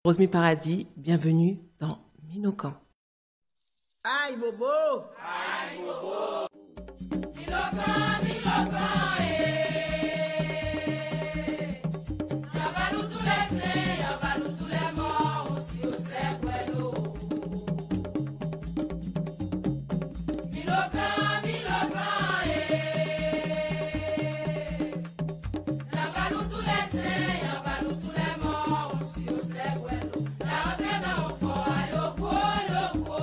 Rosemi Paradis, bienvenue dans Minokan. Aïe Bobo! Aïe Bobo! Minokan, Minokan, Yabalou tous les snés, yabalou tous les morts, aussi au sekwelo. Minokan, Minokan, yabalou tous les snés, yabalou tous les morts, aussi au sekwelo. La antenne en foi, yoko, yoko.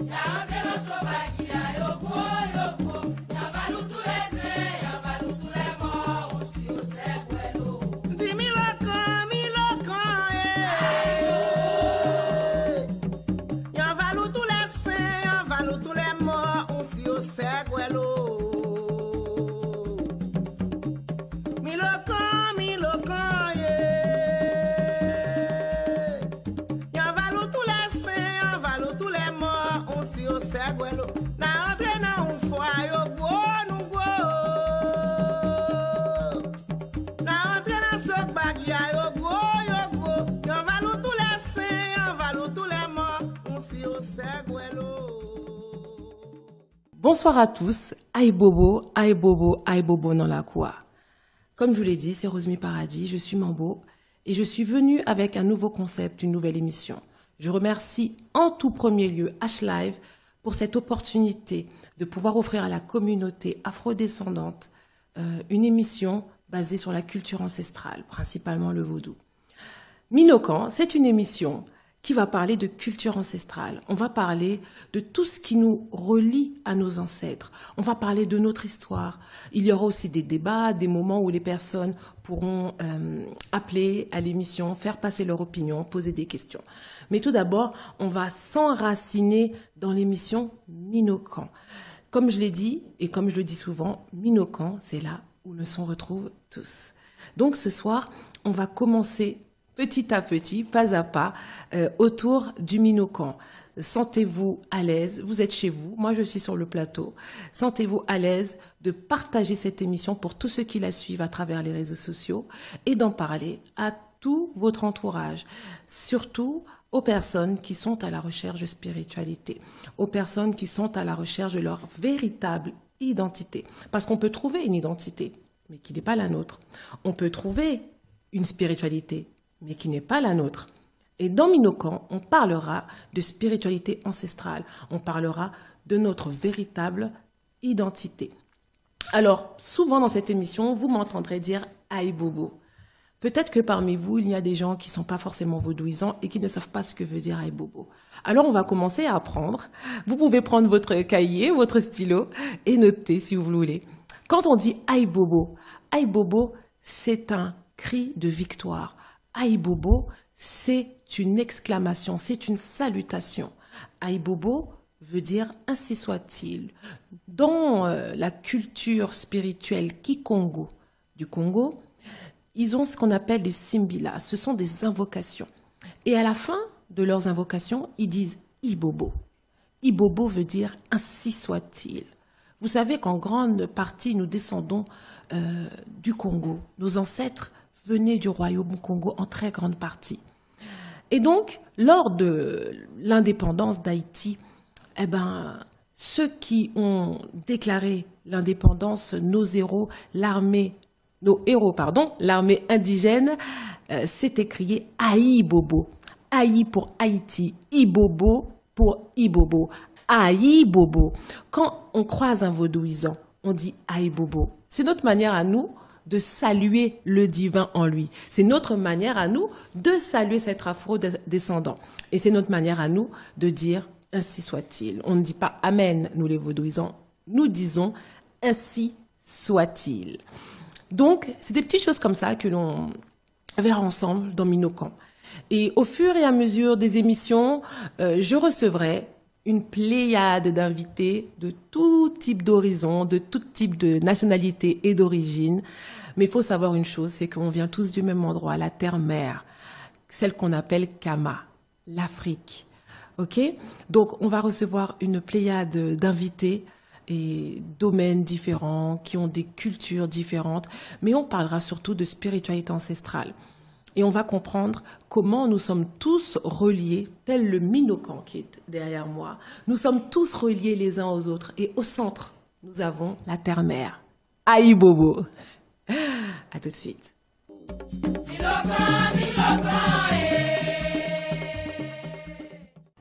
La antenne en sobagia, yoko, yoko. Yabalou tous les snés, yabalou tous les morts, aussi au sekwelo. Dis Minokan, Minokan, yabalou tous les snés, yabalou tous les morts, aussi au sekwelo. Minokan, Minokan, yabalou tous les saints, yabalou tous les morts, on si au sekwelo. Na entre na foi, yo go no go. Na entre na sok bagia, yo go, yo go. Yabalou tous les saints, yabalou tous les morts, on si au sekwelo. Bonsoir à tous, aïe bobo, aïe bobo, aïe bobo dans la quoi. Comme je vous l'ai dit, c'est Rosemi Paradis, je suis Mambo et je suis venue avec un nouveau concept, une nouvelle émission. Je remercie en tout premier lieu H-Live pour cette opportunité de pouvoir offrir à la communauté afrodescendante une émission basée sur la culture ancestrale, principalement le vaudou. Minokan, c'est une émission qui va parler de culture ancestrale. On va parler de tout ce qui nous relie à nos ancêtres. On va parler de notre histoire. Il y aura aussi des débats, des moments où les personnes pourront appeler à l'émission, faire passer leur opinion, poser des questions. Mais tout d'abord, on va s'enraciner dans l'émission Minokan. Comme je l'ai dit, et comme je le dis souvent, Minokan, c'est là où nous se retrouvent tous. Donc ce soir, on va commencer petit à petit, pas à pas, autour du Minokan. Sentez-vous à l'aise, vous êtes chez vous, moi je suis sur le plateau. Sentez-vous à l'aise de partager cette émission pour tous ceux qui la suivent à travers les réseaux sociaux et d'en parler à tout votre entourage, surtout aux personnes qui sont à la recherche de spiritualité, aux personnes qui sont à la recherche de leur véritable identité. Parce qu'on peut trouver une identité, mais qui n'est pas la nôtre. On peut trouver une spiritualité, mais qui n'est pas la nôtre. Et dans Minokan, on parlera de spiritualité ancestrale, on parlera de notre véritable identité. Alors, souvent dans cette émission, vous m'entendrez dire « Aïe Bobo ». Peut-être que parmi vous, il y a des gens qui ne sont pas forcément vaudouisants et qui ne savent pas ce que veut dire « Aïe Bobo ». Alors, on va commencer à apprendre. Vous pouvez prendre votre cahier, votre stylo et noter si vous voulez. Quand on dit « Aïe Bobo », c'est un cri de victoire. Aïe Bobo, c'est une exclamation, c'est une salutation. Aïe Bobo veut dire ainsi soit-il. Dans la culture spirituelle Kikongo du Congo, ils ont ce qu'on appelle des simbilas, ce sont des invocations. Et à la fin de leurs invocations, ils disent Ibobo. Ibobo veut dire ainsi soit-il. Vous savez qu'en grande partie, nous descendons du Congo. Nos ancêtres venaient du royaume Congo en très grande partie. Et donc, lors de l'indépendance d'Haïti, ceux qui ont déclaré l'indépendance, l'armée indigène, s'est écrié Aïe Bobo. Aïe pour Haïti, Ibobo pour Ibobo. Aïe Bobo. Quand on croise un vaudouisant, on dit Aïe Bobo. C'est notre manière à nous de saluer le divin en lui. C'est notre manière à nous de saluer cet afro-descendant. Et c'est notre manière à nous de dire « ainsi soit-il ». On ne dit pas « Amen », nous les vaudouisants. Nous disons « ainsi soit-il ». Donc, c'est des petites choses comme ça que l'on verra ensemble dans Minokan. Et au fur et à mesure des émissions, je recevrai une pléiade d'invités de tout type d'horizon, de tout type de nationalité et d'origine. Mais il faut savoir une chose, c'est qu'on vient tous du même endroit, la terre-mère, celle qu'on appelle Kama, l'Afrique. Ok? Donc, on va recevoir une pléiade d'invités et domaines différents, qui ont des cultures différentes, mais on parlera surtout de spiritualité ancestrale. et on va comprendre comment nous sommes tous reliés, tel le Minokan qui est derrière moi. Nous sommes tous reliés les uns aux autres et au centre, nous avons la terre-mère. Aïe Bobo. À tout de suite.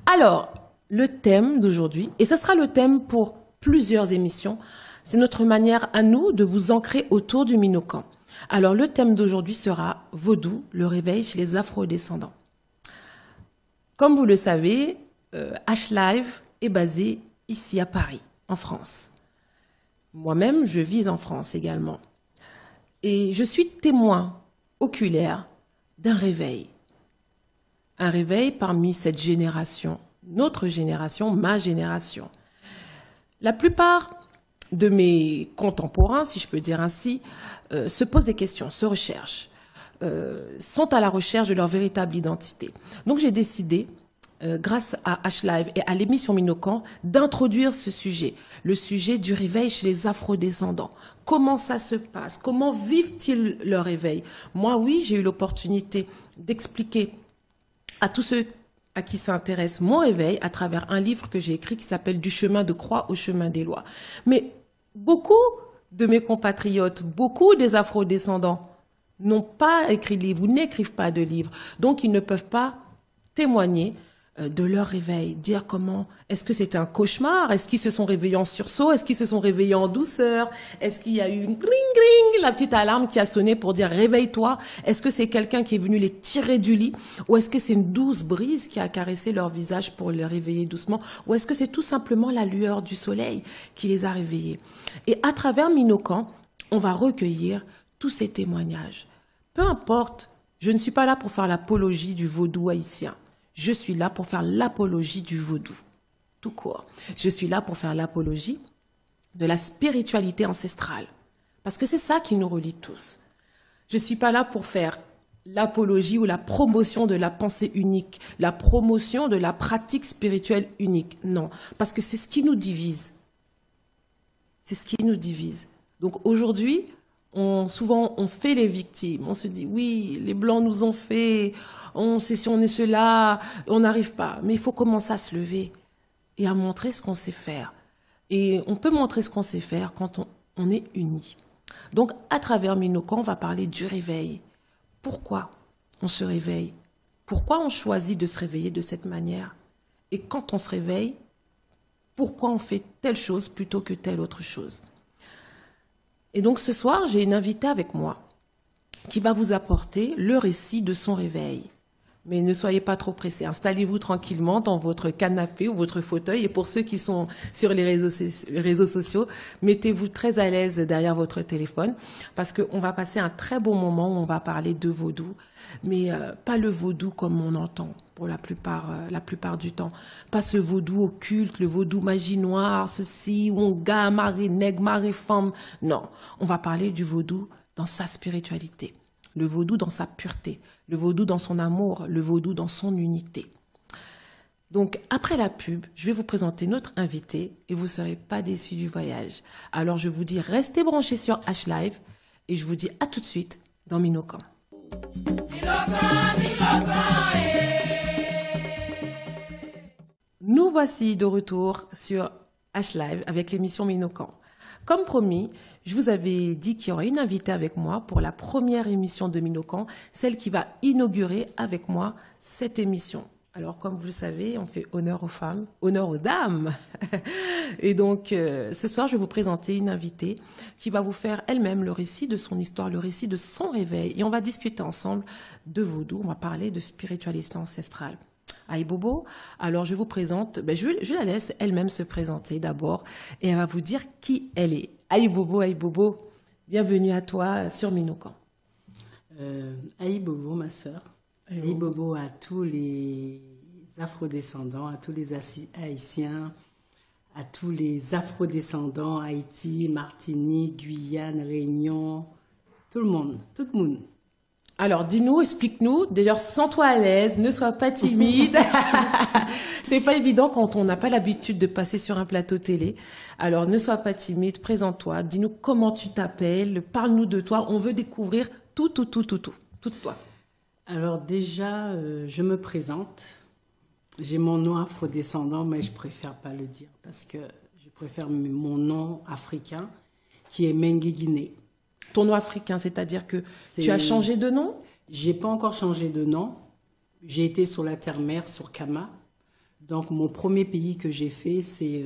Alors, le thème d'aujourd'hui, et ce sera le thème pour plusieurs émissions, c'est notre manière à nous de vous ancrer autour du Minokan. Alors, le thème d'aujourd'hui sera Vaudou, le réveil chez les afro-descendants. Comme vous le savez, H-Live est basé ici à Paris, en France. Moi-même, je vis en France également. Et je suis témoin oculaire d'un réveil. Un réveil parmi cette génération, notre génération, ma génération. La plupart de mes contemporains, si je peux dire ainsi, se posent des questions, se recherchent, sont à la recherche de leur véritable identité. Donc j'ai décidé, grâce à H-Live et à l'émission Minokan, d'introduire ce sujet, le sujet du réveil chez les afro-descendants. Comment ça se passe? Comment vivent-ils leur réveil? Moi, oui, j'ai eu l'opportunité d'expliquer à tous ceux à qui s'intéresse mon réveil à travers un livre que j'ai écrit qui s'appelle « Du chemin de croix au chemin des lois ». Mais beaucoup de mes compatriotes, beaucoup des afro-descendants n'ont pas écrit de livre ou n'écrivent pas de livre. Donc, ils ne peuvent pas témoigner de leur réveil, dire comment, est-ce que c'était un cauchemar, est-ce qu'ils se sont réveillés en sursaut, est-ce qu'ils se sont réveillés en douceur, est-ce qu'il y a eu une gring, la petite alarme qui a sonné pour dire réveille-toi, est-ce que c'est quelqu'un qui est venu les tirer du lit, ou est-ce que c'est une douce brise qui a caressé leur visage pour les réveiller doucement, ou est-ce que c'est tout simplement la lueur du soleil qui les a réveillés. Et à travers Minokan, on va recueillir tous ces témoignages. Peu importe, je ne suis pas là pour faire l'apologie du vaudou haïtien. Je suis là pour faire l'apologie du vaudou, tout court. Je suis là pour faire l'apologie de la spiritualité ancestrale, parce que c'est ça qui nous relie tous. Je ne suis pas là pour faire l'apologie ou la promotion de la pensée unique, la promotion de la pratique spirituelle unique. Non, parce que c'est ce qui nous divise. C'est ce qui nous divise. Donc aujourd'hui, souvent on fait les victimes, on se dit oui, les blancs nous ont fait, on sait si on est cela, on n'arrive pas. Mais il faut commencer à se lever et à montrer ce qu'on sait faire. Et on peut montrer ce qu'on sait faire quand on est unis. Donc à travers Minokan, on va parler du réveil. Pourquoi on se réveille? Pourquoi on choisit de se réveiller de cette manière? Et quand on se réveille, pourquoi on fait telle chose plutôt que telle autre chose? Et donc ce soir, j'ai une invitée avec moi qui va vous apporter le récit de son réveil. Mais ne soyez pas trop pressés, installez-vous tranquillement dans votre canapé ou votre fauteuil. Et pour ceux qui sont sur les réseaux sociaux, mettez-vous très à l'aise derrière votre téléphone parce qu'on va passer un très beau moment où on va parler de vaudou, mais pas le vaudou comme on entend pour la plupart du temps. Pas ce vaudou occulte, le vaudou magie noire, ceci, où on gars, mari, nègre, mari, femme. Non, on va parler du vaudou dans sa spiritualité. Le vaudou dans sa pureté, le vaudou dans son amour, le vaudou dans son unité. Donc, après la pub, je vais vous présenter notre invité et vous ne serez pas déçus du voyage. Alors, je vous dis, restez branchés sur H-Live et je vous dis à tout de suite dans Minokan. Nous voici de retour sur H-Live avec l'émission Minokan. Comme promis, je vous avais dit qu'il y aurait une invitée avec moi pour la première émission de Minokan, celle qui va inaugurer avec moi cette émission. Alors, comme vous le savez, on fait honneur aux femmes, honneur aux dames. Et donc, ce soir, je vais vous présenter une invitée qui va vous faire elle-même le récit de son histoire, le récit de son réveil. Et on va discuter ensemble de vaudou, on va parler de spiritualité ancestrale. Aïe Bobo, alors je vous présente, je la laisse elle-même se présenter d'abord et elle va vous dire qui elle est. Aïe Bobo, bienvenue à toi sur Minokan. Aïe Bobo, ma sœur. Aïe Bobo à tous les afrodescendants, à tous les haïtiens, à tous les afrodescendants, Haïti, Martinique, Guyane, Réunion, tout le monde, tout le monde. Alors, dis-nous, explique-nous. D'ailleurs, sens-toi à l'aise, ne sois pas timide. C'est pas évident quand on n'a pas l'habitude de passer sur un plateau télé. Alors, ne sois pas timide, présente-toi, dis-nous comment tu t'appelles, parle-nous de toi. On veut découvrir tout de toi. Alors déjà, je me présente. J'ai mon nom afrodescendant, mais je préfère pas le dire parce que je préfère mon nom africain qui est Mengue Guinée. Ton nom africain, c'est-à-dire que tu as changé de nom? J'ai pas encore changé de nom. J'ai été sur la terre-mère, sur Kama. Donc mon premier pays que j'ai fait, c'est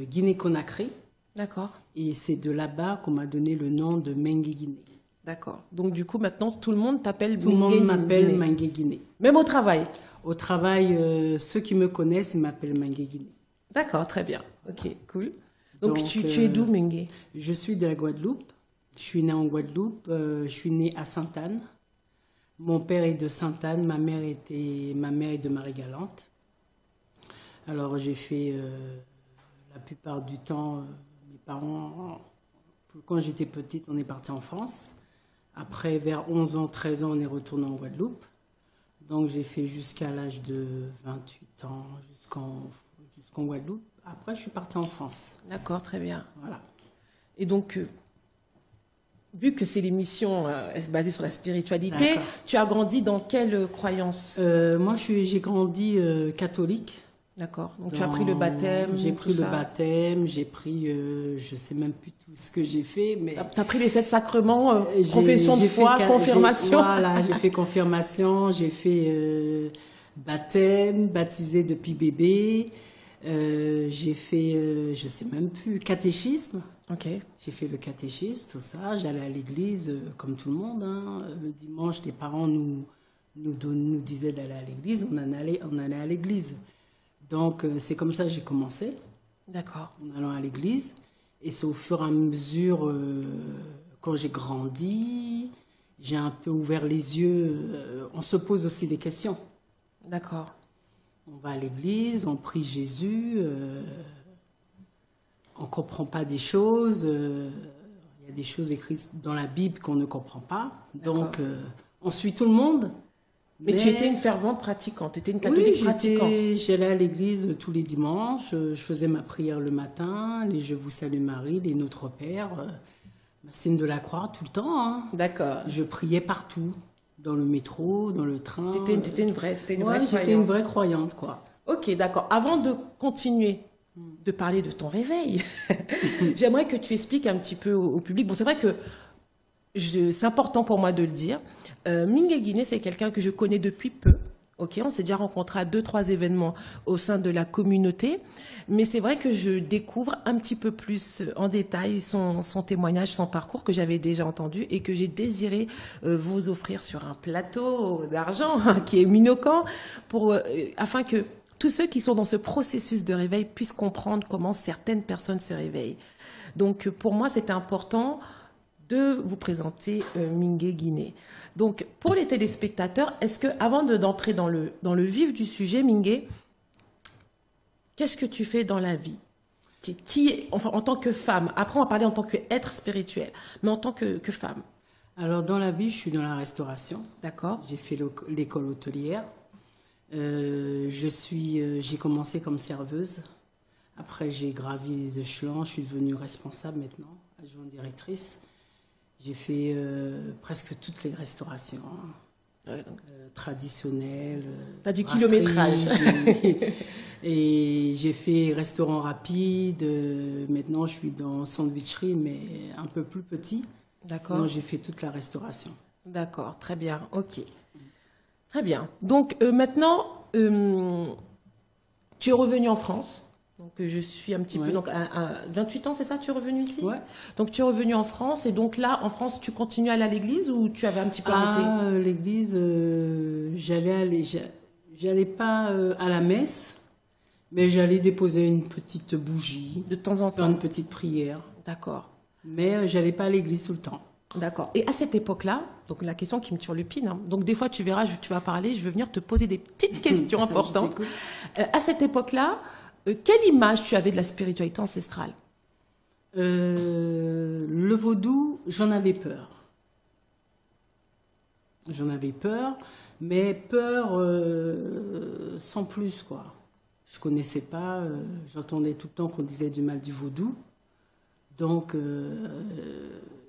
Guinée-Conakry. D'accord. Et c'est de là-bas qu'on m'a donné le nom de Mengue Guinée. D'accord. Donc du coup, maintenant, tout le monde t'appelle Tout le monde m'appelle Mengue Guinée. Même au travail? Au travail, ceux qui me connaissent, ils m'appellent Mengue Guinée. D'accord, très bien. Ok, cool. Donc tu es d'où, Mengue? Je suis de la Guadeloupe. Je suis née en Guadeloupe. Je suis née à Sainte-Anne. Mon père est de Sainte-Anne, ma mère est de Marie-Galante. Alors j'ai fait la plupart du temps, mes parents, quand j'étais petite, on est parti en France. Après, vers 11 ans, 13 ans, on est retourné en Guadeloupe. Donc j'ai fait jusqu'à l'âge de 28 ans, jusqu'en Guadeloupe. Après, je suis partie en France. D'accord, très bien. Voilà. Et donc, vu que c'est l'émission basée sur la spiritualité, tu as grandi dans quelle croyance? Moi, j'ai grandi catholique. D'accord. Donc tu as pris le baptême? J'ai pris le baptême, j'ai pris, je sais même plus tout ce que j'ai fait, mais... Tu as pris les 7 sacrements, confession de foi, confirmation? Voilà, j'ai fait confirmation, j'ai fait baptême, baptisé depuis bébé, j'ai fait, je sais même plus, catéchisme. Ok. J'ai fait le catéchisme, tout ça, j'allais à l'église comme tout le monde, hein. Le dimanche, les parents nous disaient d'aller à l'église, on allait à l'église. Donc, c'est comme ça que j'ai commencé. D'accord. En allant à l'église. Et c'est au fur et à mesure, quand j'ai grandi, j'ai un peu ouvert les yeux. On se pose aussi des questions. D'accord. On va à l'église, on prie Jésus. On ne comprend pas des choses. Il y a des choses écrites dans la Bible qu'on ne comprend pas. Donc, on suit tout le monde. Mais tu étais une fervente pratiquante, tu étais une catholique pratiquante. J'allais à l'église tous les dimanches, je faisais ma prière le matin, les Je vous salue Marie, les Notre Père, ma signe de la croix tout le temps. Hein. D'accord. Je priais partout, dans le métro, dans le train. T'étais une vraie croyante. J'étais une vraie croyante, quoi. Ok, d'accord. Avant de continuer de parler de ton réveil, j'aimerais que tu expliques un petit peu au public. Bon, c'est vrai que c'est important pour moi de le dire. Mengue Guinée, c'est quelqu'un que je connais depuis peu. Ok, on s'est déjà rencontré à 2-3 événements au sein de la communauté, mais c'est vrai que je découvre un petit peu plus en détail son témoignage, son parcours que j'avais déjà entendu et que j'ai désiré vous offrir sur un plateau d'argent qui est Minocan, afin que tous ceux qui sont dans ce processus de réveil puissent comprendre comment certaines personnes se réveillent. Donc pour moi, c'était important de vous présenter Mengue Guinée. Donc, pour les téléspectateurs, est-ce que, avant d'entrer dans le vif du sujet, Mengue, qu'est-ce que tu fais dans la vie? Enfin, en tant que femme. Après, on va parler en tant qu'être spirituel, mais en tant que femme. Alors, dans la vie, je suis dans la restauration. D'accord. J'ai fait l'école hôtelière. J'ai commencé comme serveuse. Après, j'ai gravi les échelons. Je suis devenue responsable maintenant, adjointe directrice. J'ai fait presque toutes les restaurations traditionnelles. T'as du kilométrage. Et j'ai fait restaurant rapide. Maintenant, je suis dans sandwicherie, mais un peu plus petit. D'accord. Sinon, j'ai fait toute la restauration. D'accord, très bien. Ok. Très bien. Donc, maintenant, tu es revenu en France. Donc, je suis un petit peu... Donc, à 28 ans, c'est ça, tu es revenu ici? Ouais. Donc, tu es revenu en France. Et donc, là, en France, tu continues à aller à l'église ou tu avais un petit peu arrêté? L'église, j'allais pas à la messe, mais j'allais déposer une petite bougie. De temps en temps? Faire une petite prière. D'accord. Mais j'allais pas à l'église tout le temps. D'accord. Et à cette époque-là, donc la question qui me turlupine, hein, donc des fois, tu verras, tu vas parler, je veux venir te poser des petites questions importantes. À cette époque-là, quelle image tu avais de la spiritualité ancestrale? Le vaudou, j'en avais peur. J'en avais peur, mais peur sans plus, quoi. Je connaissais pas, j'entendais tout le temps qu'on disait du mal du vaudou. Donc,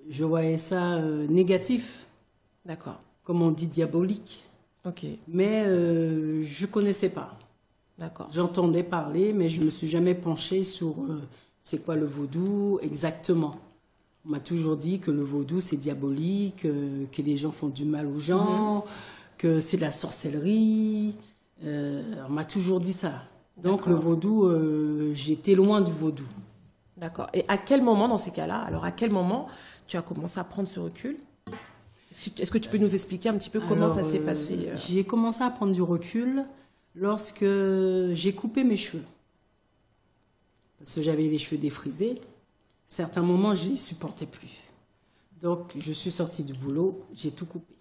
je voyais ça négatif. D'accord. Comme on dit diabolique. Ok, Mais je connaissais pas. d'accord. J'entendais parler, mais je me suis jamais penchée sur c'est quoi le vaudou exactement. On m'a toujours dit que le vaudou c'est diabolique, que les gens font du mal aux gens, que c'est de la sorcellerie. On m'a toujours dit ça. Donc le vaudou, j'étais loin du vaudou. D'accord. Et à quel moment, dans ces cas-là, alors à quel moment tu as commencé à prendre ce recul? Est-ce que tu peux nous expliquer un petit peu comment Alors, ça s'est passé J'ai commencé à prendre du recul lorsque j'ai coupé mes cheveux. Parce que j'avais les cheveux défrisés. Certains moments, je ne les supportais plus. Donc, je suis sortie du boulot, j'ai tout coupé.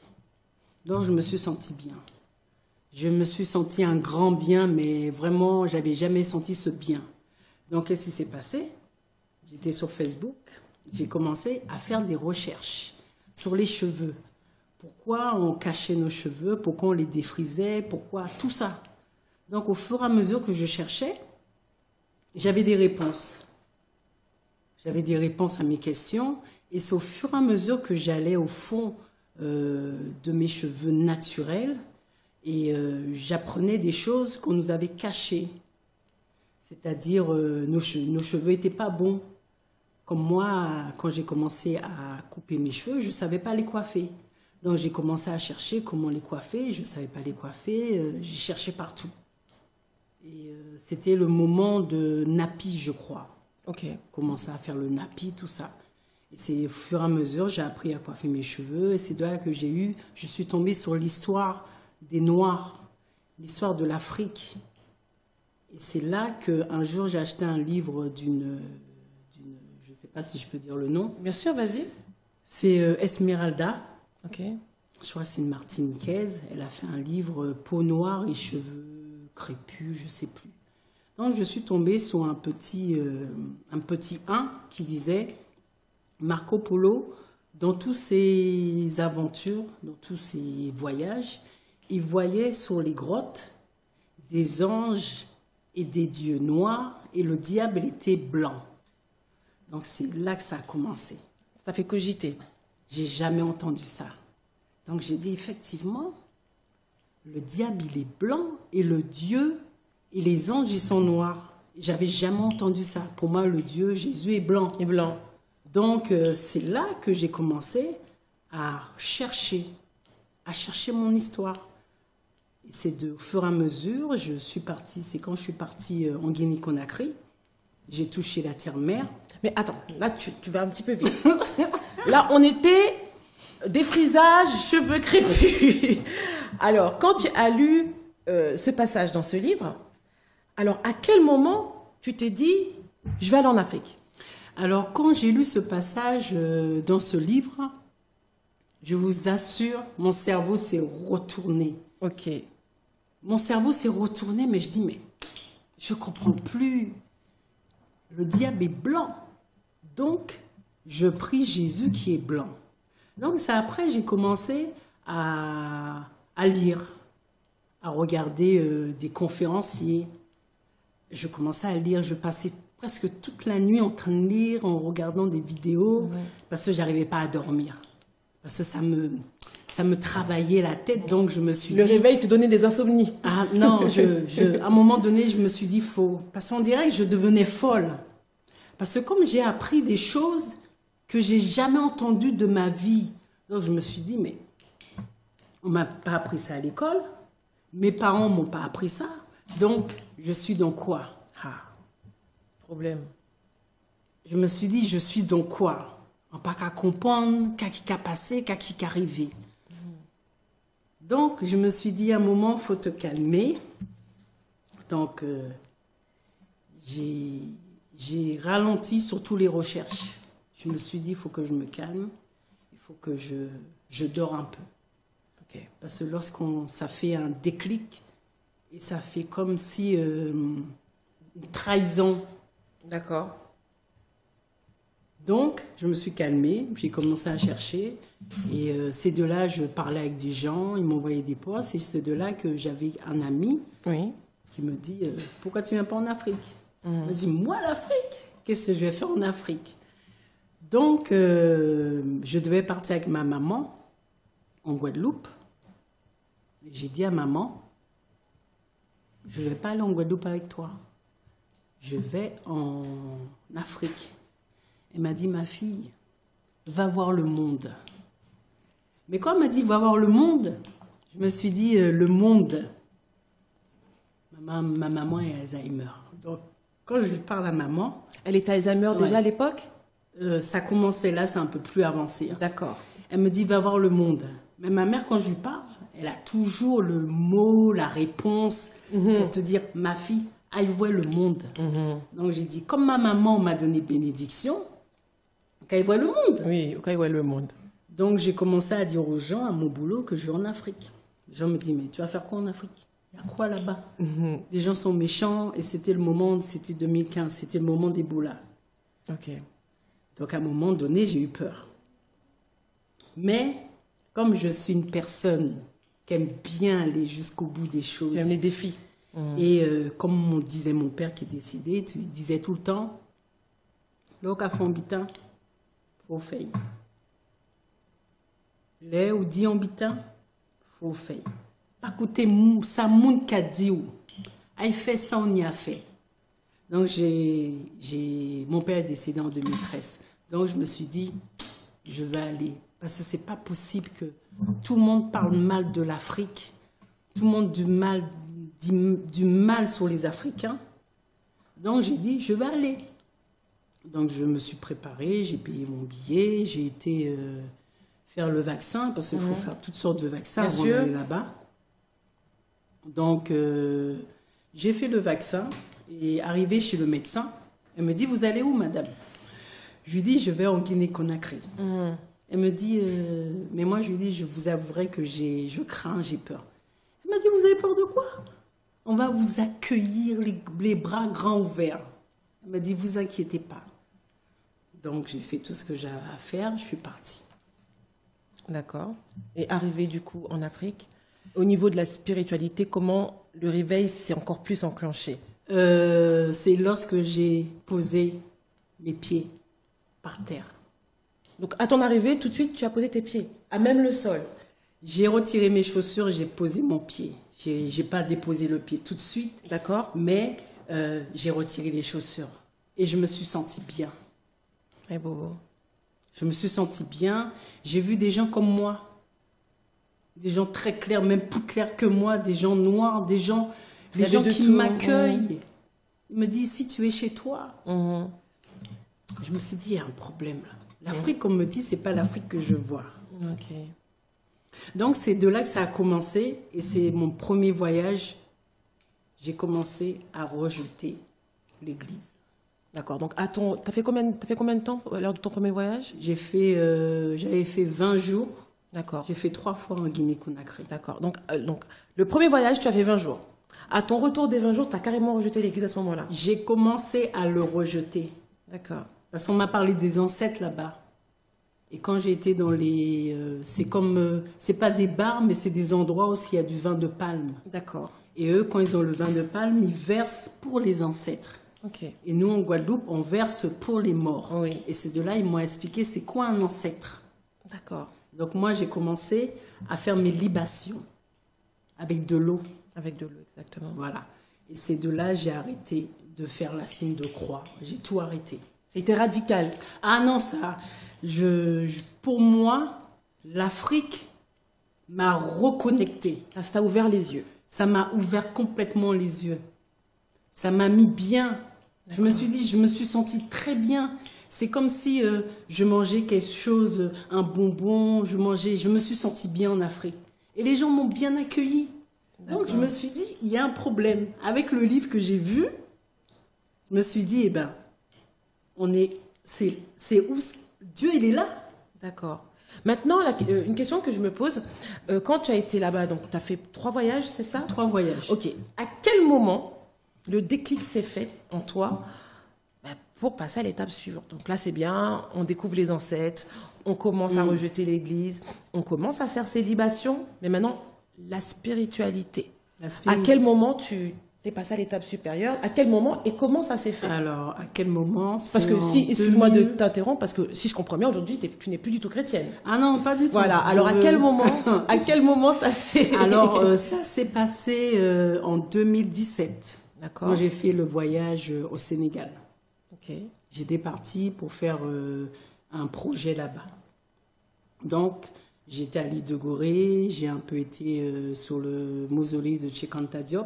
Donc, je me suis sentie bien. Je me suis sentie un grand bien, mais vraiment, j'avais jamais senti ce bien. Donc, qu'est-ce qui s'est passé? J'étais sur Facebook, j'ai commencé à faire des recherches sur les cheveux. Pourquoi on cachait nos cheveux, pourquoi on les défrisait, pourquoi tout ça. Donc, au fur et à mesure que je cherchais, j'avais des réponses. J'avais des réponses à mes questions. Et c'est au fur et à mesure que j'allais au fond de mes cheveux naturels et j'apprenais des choses qu'on nous avait cachées. C'est-à-dire, nos cheveux n'étaient pas bons. Comme moi, quand j'ai commencé à couper mes cheveux, je ne savais pas les coiffer. Donc, j'ai commencé à chercher comment les coiffer. Je ne savais pas les coiffer. J'ai cherché partout. Et c'était le moment de nappy, je crois. Ok. Commencer à faire le nappy, tout ça. Et c'est au fur et à mesure, j'ai appris à coiffer mes cheveux. Et c'est de là que je suis tombée sur l'histoire des Noirs, l'histoire de l'Afrique. Et c'est là qu'un jour, j'ai acheté un livre d'une, je ne sais pas si je peux dire le nom. Bien sûr, vas-y. C'est Esmeralda. Ok. Je crois que c'est une Martiniquaise. Elle a fait un livre peau noire et cheveux crépus, je ne sais plus. Donc, je suis tombée sur un petit 1 qui disait Marco Polo, dans toutes ses aventures, dans tous ses voyages, il voyait sur les grottes des anges et des dieux noirs et le diable était blanc. Donc, c'est là que ça a commencé. Ça fait cogiter. J'ai jamais entendu ça. Donc, j'ai dit effectivement, le diable, il est blanc et le Dieu et les anges, ils sont noirs. J'avais jamais entendu ça. Pour moi, le Dieu, Jésus est blanc. Et blanc. Donc, c'est là que j'ai commencé à chercher mon histoire. Et c'est au fur et à mesure, je suis partie, c'est quand je suis partie en Guinée-Conakry, j'ai touché la terre-mère. Mais attends, là, tu vas un petit peu vite. Là, on était défrisage, cheveux crépus. Alors, quand tu as lu ce passage dans ce livre, alors à quel moment tu t'es dit, je vais aller en Afrique? Alors, quand j'ai lu ce passage dans ce livre, je vous assure, mon cerveau s'est retourné. Ok. Mon cerveau s'est retourné, mais je dis, mais je ne comprends plus. Le diable est blanc. Donc, je prie Jésus qui est blanc. Donc, c'est après, j'ai commencé à lire, à regarder des conférenciers. Je commençais à lire, je passais presque toute la nuit en train de lire, en regardant des vidéos, parce que je n'arrivais pas à dormir. Parce que ça me travaillait la tête, donc je me suis dit... Le réveil te donnait des insomnies. Ah non, à un moment donné, je me suis dit faux. Parce qu'on dirait que je devenais folle. Parce que comme j'ai appris des choses que j'ai jamais entendues de ma vie, donc je me suis dit, mais on m'a pas appris ça à l'école, mes parents m'ont pas appris ça, donc je suis dans quoi? Ah, problème. Je me suis dit, je suis dans quoi? On n'a pas qu'à comprendre, qu'à qui qu'a passé, qu'à qui qu'a arrivé. Donc, je me suis dit, à un moment, il faut te calmer. Donc, j'ai ralenti sur toutes les recherches. Je me suis dit, il faut que je me calme, il faut que je dors un peu. Ok. Parce que ça fait un déclic, et ça fait comme si une trahison. D'accord. Donc, je me suis calmée, j'ai commencé à chercher. Et c'est de là, je parlais avec des gens, ils m'envoyaient des postes. Et c'est de là que j'avais un ami Oui. qui me dit pourquoi tu ne viens pas en Afrique? Il me dit moi, l'Afrique? Qu'est-ce que je vais faire en Afrique? Donc, je devais partir avec ma maman en Guadeloupe. J'ai dit à maman, je ne vais pas aller en Guadeloupe avec toi. Je vais en Afrique. Elle m'a dit, ma fille, va voir le monde. Mais quand elle m'a dit, va voir le monde, je me suis dit, le monde. Ma maman est Alzheimer. Donc, quand je lui parle à maman... Elle était Alzheimer déjà à l'époque? Ça commençait là, c'est un peu plus avancé. D'accord. Elle me dit, va voir le monde. Mais ma mère, quand je lui parle, elle a toujours le mot, la réponse pour te dire, ma fille, aille voir le monde. Donc j'ai dit, comme ma maman m'a donné bénédiction, qu'elle voit le monde. Oui, qu'elle voit le monde. Donc j'ai commencé à dire aux gens à mon boulot que je vais en Afrique. Les gens me disent, mais tu vas faire quoi en Afrique? Il y a quoi là-bas? Les gens sont méchants et c'était le moment, c'était 2015, c'était le moment d'Ebola. Ok. Donc à un moment donné, j'ai eu peur. Mais comme je suis une personne qui aime bien aller jusqu'au bout des choses. J'aime les défis. Et comme on disait mon père qui est décédé, il disait tout le temps, l'eau qu'a fait en bitin, faut faire. L'eau ou dit en bitin, faut faire. Pas écouter ça, moun qu'a dit ou. A fait ça, on y a fait. Donc mon père est décédé en 2013. Donc je me suis dit, je vais aller. Parce que c'est pas possible que tout le monde parle mal de l'Afrique. Tout le monde dit du mal sur les Africains. Donc j'ai dit, je vais aller. Donc je me suis préparée, j'ai payé mon billet, j'ai été faire le vaccin, parce qu'il faut faire toutes sortes de vaccins avant d'aller là-bas. Donc j'ai fait le vaccin et arrivé chez le médecin, elle me dit, vous allez où, madame? Je lui dis, je vais en Guinée-Conakry. Elle me dit, mais moi je lui dis, je vous avouerai que je crains, j'ai peur. Elle m'a dit, vous avez peur de quoi? On va vous accueillir les bras grands ouverts. Elle m'a dit, vous inquiétez pas. Donc j'ai fait tout ce que j'avais à faire, je suis partie. D'accord. Et arrivé du coup en Afrique, au niveau de la spiritualité, comment le réveil s'est encore plus enclenché? C'est lorsque j'ai posé mes pieds par terre. Donc à ton arrivée, tout de suite, tu as posé tes pieds, à même le sol. J'ai retiré mes chaussures, j'ai posé mon pied. J'ai pas déposé le pied tout de suite. D'accord. Mais j'ai retiré les chaussures. Et je me suis sentie bien. Eh Bobo. Je me suis sentie bien. J'ai vu des gens comme moi. Des gens très clairs, même plus clairs que moi. Des gens noirs, des gens qui m'accueillent. Ils me disent, si tu es chez toi. Je me suis dit, il y a un problème là. L'Afrique, on me dit, c'est pas l'Afrique que je vois. Ok. Donc, c'est de là que ça a commencé. Et c'est mon premier voyage. J'ai commencé à rejeter l'église. D'accord. Donc, t'as fait combien de temps lors de ton premier voyage? J'avais fait 20 jours. D'accord. J'ai fait 3 fois en Guinée-Conakry. D'accord. Donc, le premier voyage, tu as fait 20 jours. À ton retour des 20 jours, tu as carrément rejeté l'église à ce moment-là? J'ai commencé à le rejeter. D'accord. Parce qu'on m'a parlé des ancêtres là-bas. Et quand j'ai été dans les... c'est pas des bars, mais c'est des endroits où il y a du vin de palme. D'accord. Et eux, quand ils ont le vin de palme, ils versent pour les ancêtres. Ok. Et nous, en Guadeloupe, on verse pour les morts. Oui. Et c'est de là, ils m'ont expliqué c'est quoi un ancêtre. D'accord. Donc moi, j'ai commencé à faire mes libations avec de l'eau. Avec de l'eau, exactement. Voilà. Et c'est de là, j'ai arrêté de faire la signe de croix. J'ai tout arrêté. C'était radical. Ah non, ça... pour moi, l'Afrique m'a reconnecté. Ça t'a ouvert les yeux. Ça m'a ouvert complètement les yeux. Ça m'a mis bien. Je me suis dit, je me suis sentie très bien. C'est comme si je mangeais quelque chose, un bonbon, je me suis sentie bien en Afrique. Et les gens m'ont bien accueilli. Donc je me suis dit, il y a un problème. Avec le livre que j'ai vu, je me suis dit, c'est où Dieu, il est là. D'accord. Maintenant, une question que je me pose, quand tu as été là-bas, donc tu as fait 3 voyages, c'est ça? 3 voyages. Ok. À quel moment le déclic s'est fait en toi pour passer à l'étape suivante? Donc là, c'est bien, on découvre les ancêtres, on commence à rejeter l'église, on commence à faire ses libations, mais maintenant, la spiritualité. À quel moment tu Tu es passé à l'étape supérieure. À quel moment et comment ça s'est fait? Alors, à quel moment? Parce que si, excuse-moi de t'interrompre, parce que si je comprends bien, aujourd'hui, tu n'es plus du tout chrétienne. Ah non, pas du tout. Voilà. Alors, à quel moment ça s'est... Alors, ça s'est passé en 2017. D'accord. Quand j'ai fait le voyage au Sénégal. Ok. J'étais partie pour faire un projet là-bas. Donc, j'étais à l'île de Gorée, j'ai un peu été sur le mausolée de Cheikh Anta Diop.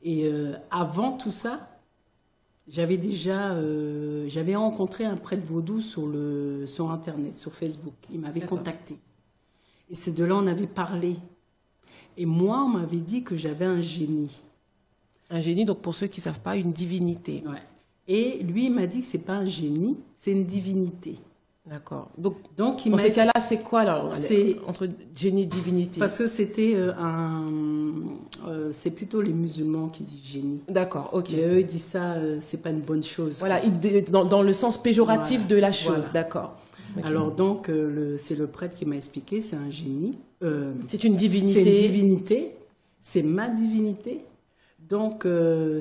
Et avant tout ça, j'avais rencontré un prêtre vaudou sur Internet, sur Facebook. Il m'avait contacté. Et c'est de là on avait parlé. Et moi, on m'avait dit que j'avais un génie. Un génie, donc pour ceux qui ne savent pas, une divinité. Ouais. Et lui, il m'a dit que ce n'est pas un génie, c'est une divinité. D'accord. Donc il dans ces cas-là, c'est quoi alors, entre génie et divinité? Parce que c'était c'est plutôt les musulmans qui disent génie. D'accord, ok. Et eux, ils disent ça, c'est pas une bonne chose. Voilà, dans le sens péjoratif de la chose, voilà. d'accord. Okay. Alors donc, c'est le prêtre qui m'a expliqué, c'est un génie. C'est une divinité. C'est une divinité, c'est ma divinité. Donc,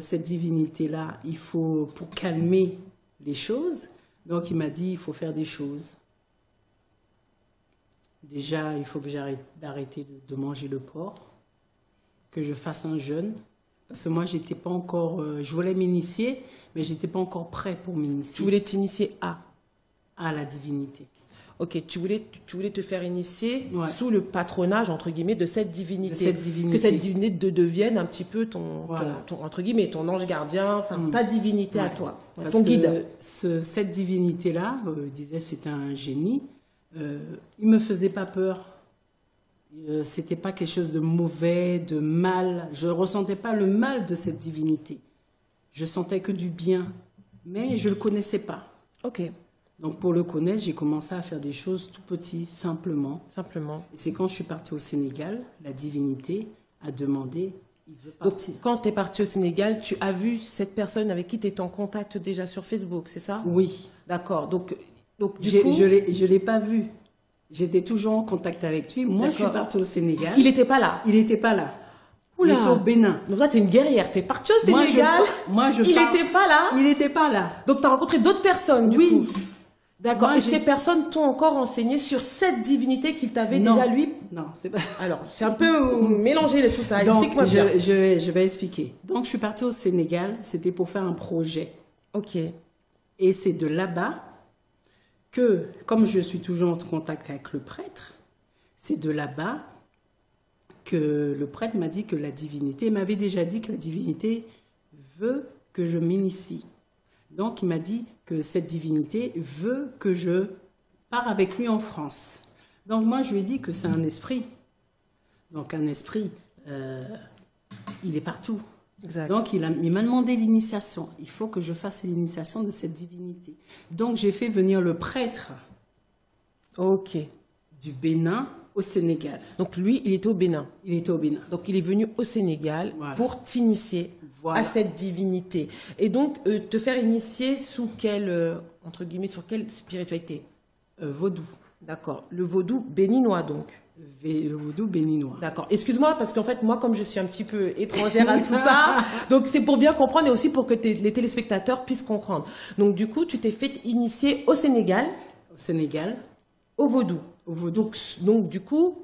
cette divinité-là, il faut, pour calmer les choses, donc il m'a dit, il faut faire des choses. Déjà, il faut que j'arrête d'arrêter de manger le porc, que je fasse un jeûne. Parce que moi, j'étais pas encore... je voulais m'initier, mais je n'étais pas encore prêt pour m'initier. Tu voulais t'initier à la divinité. Ok, tu voulais te faire initier sous le patronage, entre guillemets, de cette divinité. Que cette divinité devienne un petit peu ton entre guillemets, ton ange gardien, ta divinité à toi, ton guide. Cette divinité-là, il disait c'était un génie, il me faisait pas peur. C'était pas quelque chose de mauvais, de mal. Je ressentais pas le mal de cette divinité. Je sentais que du bien, mais je le connaissais pas. Ok. Donc, pour le connaître, j'ai commencé à faire des choses tout petit, simplement. Simplement. Et c'est quand je suis partie au Sénégal, la divinité a demandé, il veut partir. Donc, quand tu es partie au Sénégal, tu as vu cette personne avec qui tu étais en contact déjà sur Facebook, c'est ça? Oui. D'accord. Donc du coup... Je l'ai pas vu. J'étais toujours en contact avec lui. Moi, je suis partie au Sénégal. Il n'était pas là? Il n'était pas là. Oula. Il était au Bénin. Donc là, tu es une guerrière. Tu es partie au Sénégal. Il n'était pas là? Il n'était pas là. Donc, tu as rencontré d'autres personnes, du coup? D'accord. Et ces personnes t'ont encore enseigné sur cette divinité qu'il t'avait déjà, lui? Non, c'est pas... Alors, c'est un peu mélangé tout ça. Explique-moi bien. Je vais expliquer. Donc, je suis partie au Sénégal. C'était pour faire un projet. Ok. Et c'est de là-bas que, comme je suis toujours en contact avec le prêtre, c'est de là-bas que le prêtre m'a dit que la divinité, il m'avait déjà dit que la divinité veut que je m'initie. Donc, il m'a dit que cette divinité veut que je pars avec lui en France. Donc, moi, je lui ai dit que c'est un esprit. Donc, un esprit, il est partout. Exact. Donc, il m'a demandé l'initiation. Il faut que je fasse l'initiation de cette divinité. Donc, j'ai fait venir le prêtre du Bénin au Sénégal. Donc, lui, il était au Bénin. Il était au Bénin. Donc, il est venu au Sénégal pour t'initier à cette divinité. Et donc, te faire initier sous quelle, entre guillemets, sur quelle spiritualité? Vaudou. D'accord. Le vaudou béninois, donc. Le vaudou béninois. D'accord. Excuse-moi, parce qu'en fait, moi, comme je suis un petit peu étrangère à tout ça, donc c'est pour bien comprendre et aussi pour que les téléspectateurs puissent comprendre. Donc, du coup, tu t'es fait initier au Sénégal. Au Sénégal. Au vaudou. Au vaudou. Donc du coup,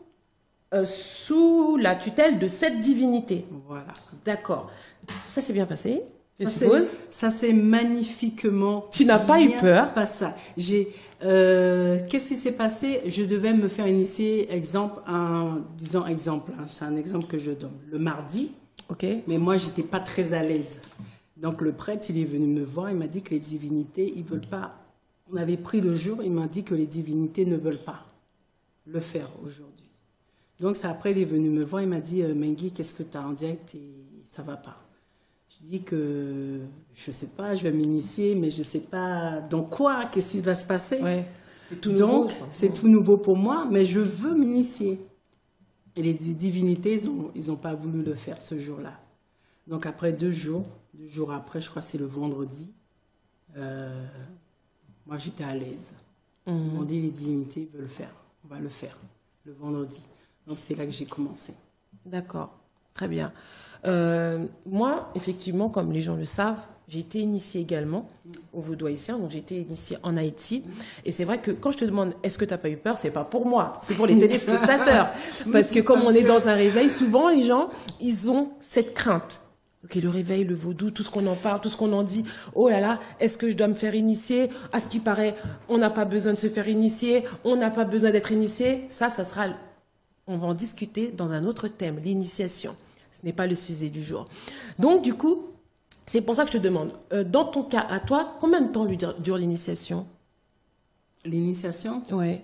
sous la tutelle de cette divinité. Voilà. D'accord. Ça s'est bien passé, je suppose. Ça s'est magnifiquement. Tu n'as pas eu peur? Pas ça. Qu'est-ce qui s'est passé? Je devais me faire initier, c'est un exemple que je donne. Le mardi. Ok. Mais moi, j'étais pas très à l'aise. Donc le prêtre, il est venu me voir, il m'a dit que les divinités, ils veulent pas. On avait pris le jour, il m'a dit que les divinités ne veulent pas le faire aujourd'hui. Donc après, il est venu me voir, il m'a dit, Mengui, qu'est-ce que tu as en direct et ça va pas. Je dis que je sais pas, je vais m'initier, mais je sais pas dans quoi, qu'est-ce qui va se passer. Ouais, c'est tout nouveau. Donc, c'est tout nouveau pour moi, mais je veux m'initier. Et les divinités, ils ont pas voulu le faire ce jour-là. Donc après 2 jours après, je crois que c'est le vendredi, moi j'étais à l'aise. On dit les divinités veulent le faire, on va le faire le vendredi. Donc c'est là que j'ai commencé. D'accord. Très bien. Moi, effectivement, comme les gens le savent, j'ai été initiée également au vaudou haïtien, donc j'ai été initiée en Haïti. Et c'est vrai que quand je te demande est-ce que tu n'as pas eu peur, c'est pas pour moi, c'est pour les téléspectateurs. Parce que comme on est dans un réveil, souvent les gens, ils ont cette crainte. Ok, le réveil, le vaudou, tout ce qu'on en parle, tout ce qu'on en dit. Oh là là, est-ce que je dois me faire initier? À ce qui paraît, on n'a pas besoin de se faire initier, on n'a pas besoin d'être initié. Ça sera... On va en discuter dans un autre thème, l'initiation. Ce n'est pas le sujet du jour. Donc, du coup, c'est pour ça que je te demande, dans ton cas, à toi, combien de temps dure l'initiation? L'initiation, Ouais.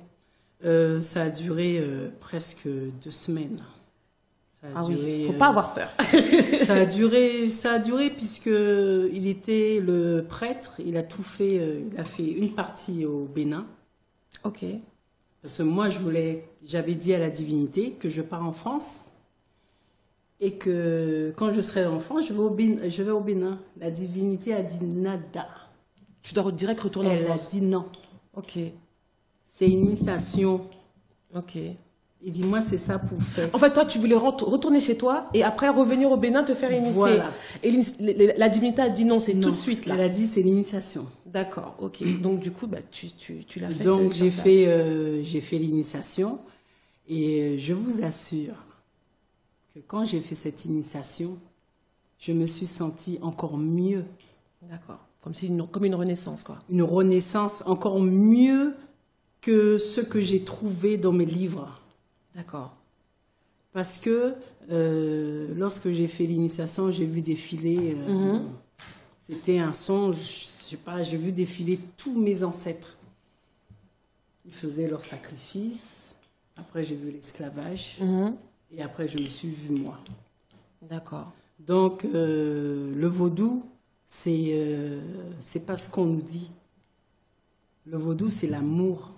ça a duré presque 2 semaines. Ça a duré, oui, faut pas avoir peur. ça a duré puisque il était le prêtre, il a tout fait, il a fait une partie au Bénin. Ok. Parce que moi, j'avais dit à la divinité que je pars en France et que quand je serai en France, je vais au Bénin. La divinité a dit nada. Tu dois direct retourner en France. Elle a dit non. Ok. C'est une initiation. Ok. Il dit, moi, c'est ça pour faire. En fait, toi, tu voulais retourner chez toi et après revenir au Bénin te faire initier. Voilà. Et la divinité a dit non, c'est tout de suite là. Elle a dit, c'est l'initiation. D'accord, ok. Donc, du coup, bah, tu l'as fait. Donc, j'ai fait l'initiation et je vous assure que quand j'ai fait cette initiation, je me suis sentie encore mieux. D'accord. Comme une renaissance, quoi. Une renaissance encore mieux que ce que j'ai trouvé dans mes livres. D'accord. Parce que lorsque j'ai fait l'initiation, j'ai vu défiler, c'était un songe, je sais pas, j'ai vu défiler tous mes ancêtres. Ils faisaient leur sacrifice, après j'ai vu l'esclavage, et après je me suis vue moi. D'accord. Donc le vaudou, c'est pas ce qu'on nous dit. Le vaudou, c'est l'amour,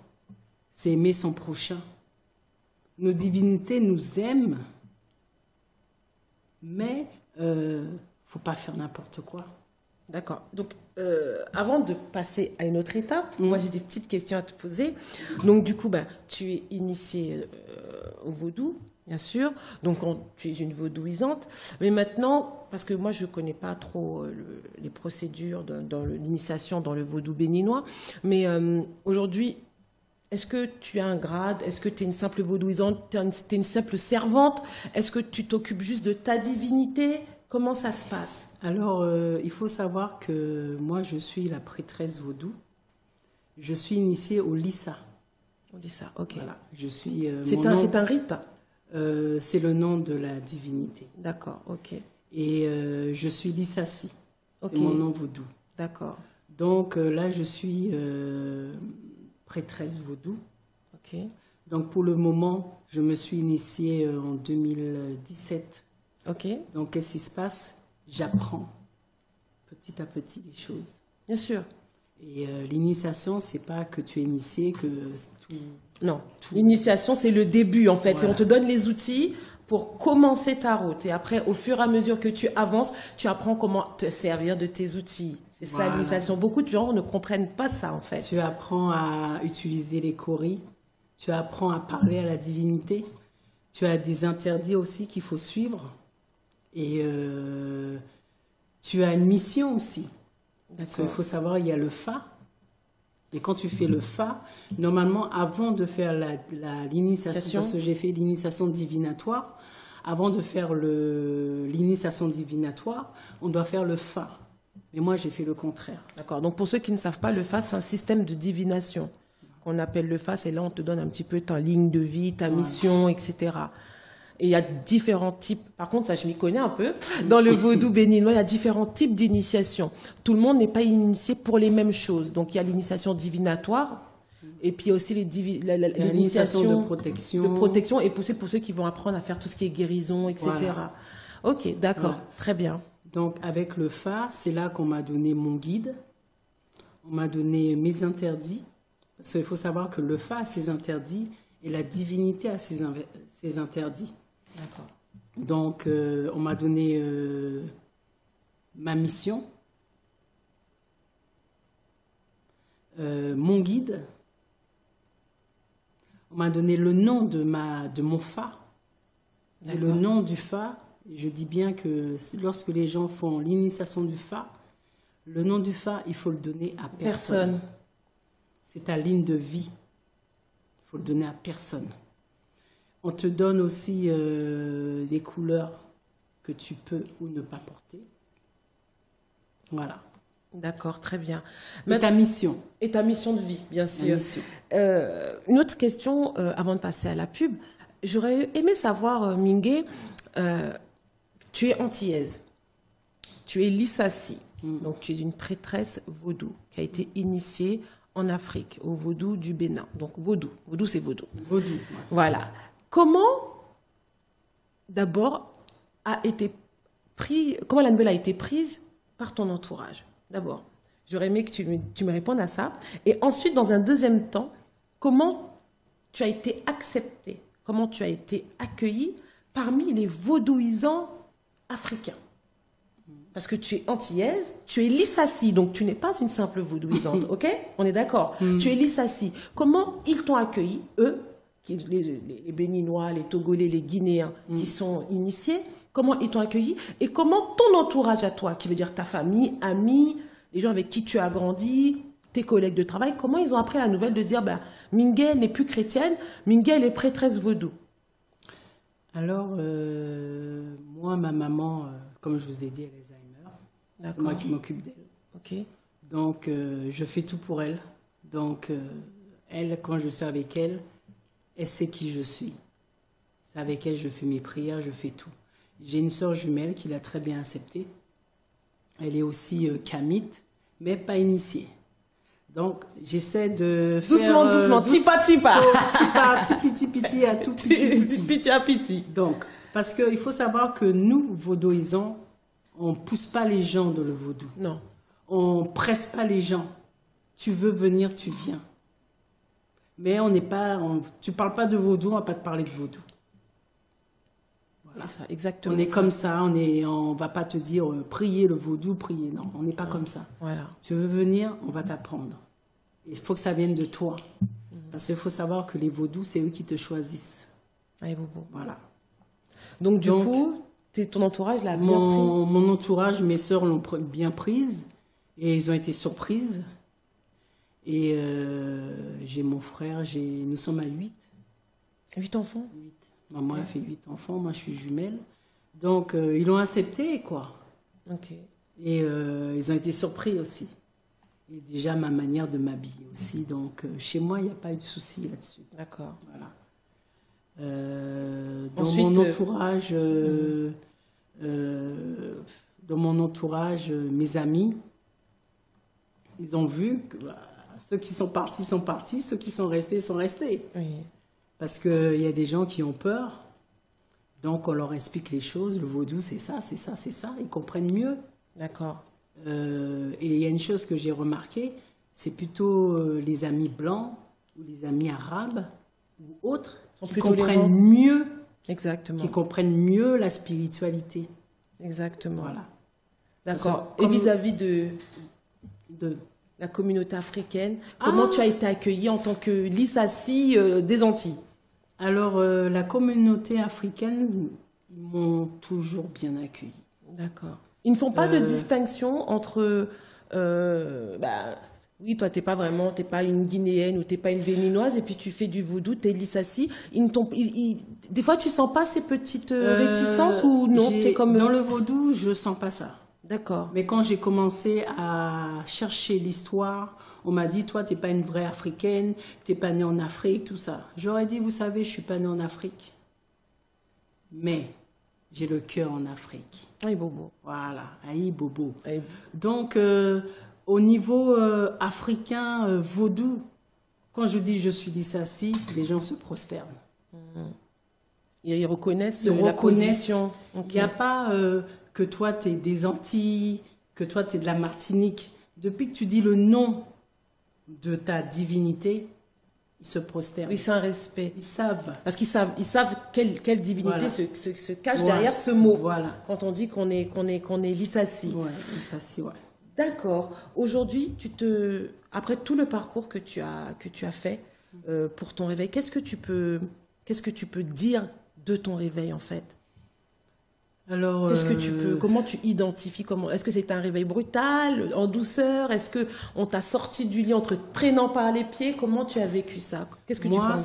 c'est aimer son prochain. Nos divinités nous aiment, mais faut pas faire n'importe quoi. D'accord. Donc, avant de passer à une autre étape, moi j'ai des petites questions à te poser. Donc, du coup, bah, tu es initiée au vaudou, bien sûr. Donc, tu es une vaudouisante. Mais maintenant, parce que moi je connais pas trop les procédures dans l'initiation dans le vaudou béninois, mais aujourd'hui, est-ce que tu as un grade? Est-ce que tu es une simple vaudouisante? Tu es une simple servante? Est-ce que tu t'occupes juste de ta divinité? Comment ça se passe? Alors, il faut savoir que moi, je suis la prêtresse vaudou. Je suis initiée au Lissa. On dit ça, ok. Voilà. Je suis. C'est un rite? C'est le nom de la divinité. D'accord, ok. Et je suis Lissassi. Ok. C'est mon nom vaudou. D'accord. Donc là, je suis prêtresse vaudou. Ok. Donc pour le moment, je me suis initiée en 2017. Ok. Donc qu'est-ce qui se passe? J'apprends petit à petit les choses. Bien sûr. Et l'initiation, c'est pas que tu es initié, que tout... Non. L'initiation, c'est le début, en fait. Voilà. On te donne les outils pour commencer ta route. Et après, au fur et à mesure que tu avances, tu apprends comment te servir de tes outils. C'est ça, l'initiation. Beaucoup de gens ne comprennent pas ça, en fait. Tu apprends à utiliser les cauris, tu apprends à parler à la divinité, tu as des interdits aussi qu'il faut suivre. Et tu as une mission aussi. Parce qu'il faut savoir, il y a le Fa. Et quand tu fais le Fa, normalement, avant de faire l'initiation, parce que j'ai fait l'initiation divinatoire, avant de faire l'initiation divinatoire, on doit faire le Fa. Mais moi, j'ai fait le contraire. D'accord. Donc, pour ceux qui ne savent pas, le Fa, c'est un système de divination qu'on appelle le Fa. C'est là où on te donne un petit peu ta ligne de vie, ta mission, etc. Et il y a différents types. Par contre, ça, je m'y connais un peu. Dans le vaudou béninois, il y a différents types d'initiation. Tout le monde n'est pas initié pour les mêmes choses. Donc, il y a l'initiation divinatoire. Et puis, il y a aussi l'initiation de protection. De protection. Et pour ceux qui vont apprendre à faire tout ce qui est guérison, etc. Voilà. Ok, d'accord. Voilà. Très bien. Donc, avec le Fa, c'est là qu'on m'a donné mon guide. On m'a donné mes interdits. Parce qu'il faut savoir que le Fa a ses interdits et la divinité a ses interdits. D'accord. Donc, on m'a donné ma mission, mon guide. On m'a donné le nom de mon Fa. Et le nom du Fa, Et je dis bien que lorsque les gens font l'initiation du Fa, le nom du Fa, il faut le donner à personne. C'est ta ligne de vie. Il faut le donner à personne. On te donne aussi des couleurs que tu peux ou ne pas porter. Voilà. D'accord, très bien. Et ta mission. Et ta mission de vie, bien sûr. Mission. Une autre question, avant de passer à la pub. J'aurais aimé savoir, Mingué, tu es antillaise. Tu es Lissassi. Donc, tu es une prêtresse vaudou qui a été initiée en Afrique, au vaudou du Bénin. Donc, vaudou. Vaudou, c'est vaudou. Vaudou. Ouais. Voilà. Comment, d'abord, comment la nouvelle a été prise par ton entourage? D'abord, j'aurais aimé que tu me répondes à ça. Et ensuite, dans un deuxième temps, comment tu as été acceptée, comment tu as été accueillie parmi les vaudouisants africains? Parce que tu es antillaise, tu es Lissassi, donc tu n'es pas une simple vaudouisante, ok? On est d'accord? Tu es Lissassi. Comment ils t'ont accueilli, eux, les Béninois, les Togolais, les Guinéens qui sont initiés? Comment ils t'ont accueilli et comment ton entourage à toi, qui veut dire ta famille, amis, les gens avec qui tu as grandi, tes collègues de travail, comment ils ont appris la nouvelle de dire ben, Mingué, elle n'est plus chrétienne, Mingué, elle est prêtresse vaudou? Alors, moi, ma maman, comme je vous ai dit, elle est Alzheimer. C'est moi qui m'occupe d'elle. Ok. Donc, je fais tout pour elle. Donc, elle, quand je suis avec elle, elle sait qui je suis. C'est avec elle, je fais mes prières, je fais tout. J'ai une sœur jumelle qui l'a très bien acceptée. Elle est aussi kamite, mais pas initiée. Donc, j'essaie de doucement, faire... doucement, tipa, tipa. Tipi, à tout petit. Piti à piti. Donc, parce qu'il faut savoir que nous, vaudouisants, on ne pousse pas les gens dans le vaudou. Non. On ne presse pas les gens. Tu veux venir, tu viens. Mais on n'est pas... tu ne parles pas de vaudou, on ne va pas te parler de vaudou. Voilà. C'est ça, exactement. On est comme ça, on ne va pas te dire prier le vaudou, prier. Non, on n'est pas comme ça. Voilà. Tu veux venir, on va t'apprendre. Il faut que ça vienne de toi. Parce qu'il faut savoir que les vaudous, c'est eux qui te choisissent. Allez, Bobo. Voilà. Donc, du coup, ton entourage l'a bien pris? Mon entourage, mes sœurs l'ont bien prise. Et ils ont été surprises. Et j'ai mon frère, nous sommes à 8. 8 enfants? 8. Maman a fait 8 enfants, moi je suis jumelle. Donc, ils l'ont accepté, quoi. Ok. Et ils ont été surpris aussi. Et déjà, ma manière de m'habiller aussi. Donc, chez moi, il n'y a pas eu de souci là-dessus. D'accord. Voilà. Dans Ensuite, mon entourage, mes amis, ils ont vu que ceux qui sont partis, ceux qui sont restés. Oui. Parce qu'il y a des gens qui ont peur. Donc, on leur explique les choses. Le vaudou, c'est ça, c'est ça, c'est ça. Ils comprennent mieux. D'accord. Et il y a une chose que j'ai remarquée, c'est plutôt les amis blancs ou les amis arabes ou autres qui comprennent mieux. Exactement. Qui comprennent mieux la spiritualité. Exactement. Voilà. D'accord. Et vis-à-vis de la communauté africaine, comment tu as été accueillie en tant que Lissassi des Antilles? Alors, la communauté africaine, ils m'ont toujours bien accueillie. D'accord. Ils ne font pas de distinction entre... oui, toi, t'es pas une Guinéenne ou t'es pas une Béninoise, et puis tu fais du vaudou, t'es Lissassi. Des fois, tu sens pas ces petites réticences ou non? T'es comme... Dans le vaudou, je sens pas ça. D'accord. Mais quand j'ai commencé à chercher l'histoire, on m'a dit, toi, t'es pas une vraie africaine, t'es pas née en Afrique, tout ça. J'aurais dit, vous savez, je suis pas née en Afrique. Mais j'ai le cœur en Afrique. Aïe, Bobo. Voilà, aïe, Bobo. Aïe. Donc, au niveau africain, vaudou, quand je dis je suis Lissassi, les gens se prosternent. Ils reconnaissent la position. Il n'y a pas que toi, tu es des Antilles, que toi, tu es de la Martinique. Depuis que tu dis le nom de ta divinité, ils se prosternent. Oui, c'est un respect. Ils savent. Parce qu'ils savent quelle divinité se cache derrière ce mot. Voilà. Quand on dit qu'on est Lissassi. Ouais, Lissassi, ouais. D'accord. Aujourd'hui, après tout le parcours que tu as fait pour ton réveil, qu'est-ce que tu peux dire de ton réveil en fait? Alors, Qu'est-ce que tu peux, comment tu identifies, est-ce que c'est un réveil brutal, en douceur? Est-ce que on t'a sorti du lit en te traînant par les pieds? Comment tu as vécu ça? Qu'est-ce que tu peux en moi, dire?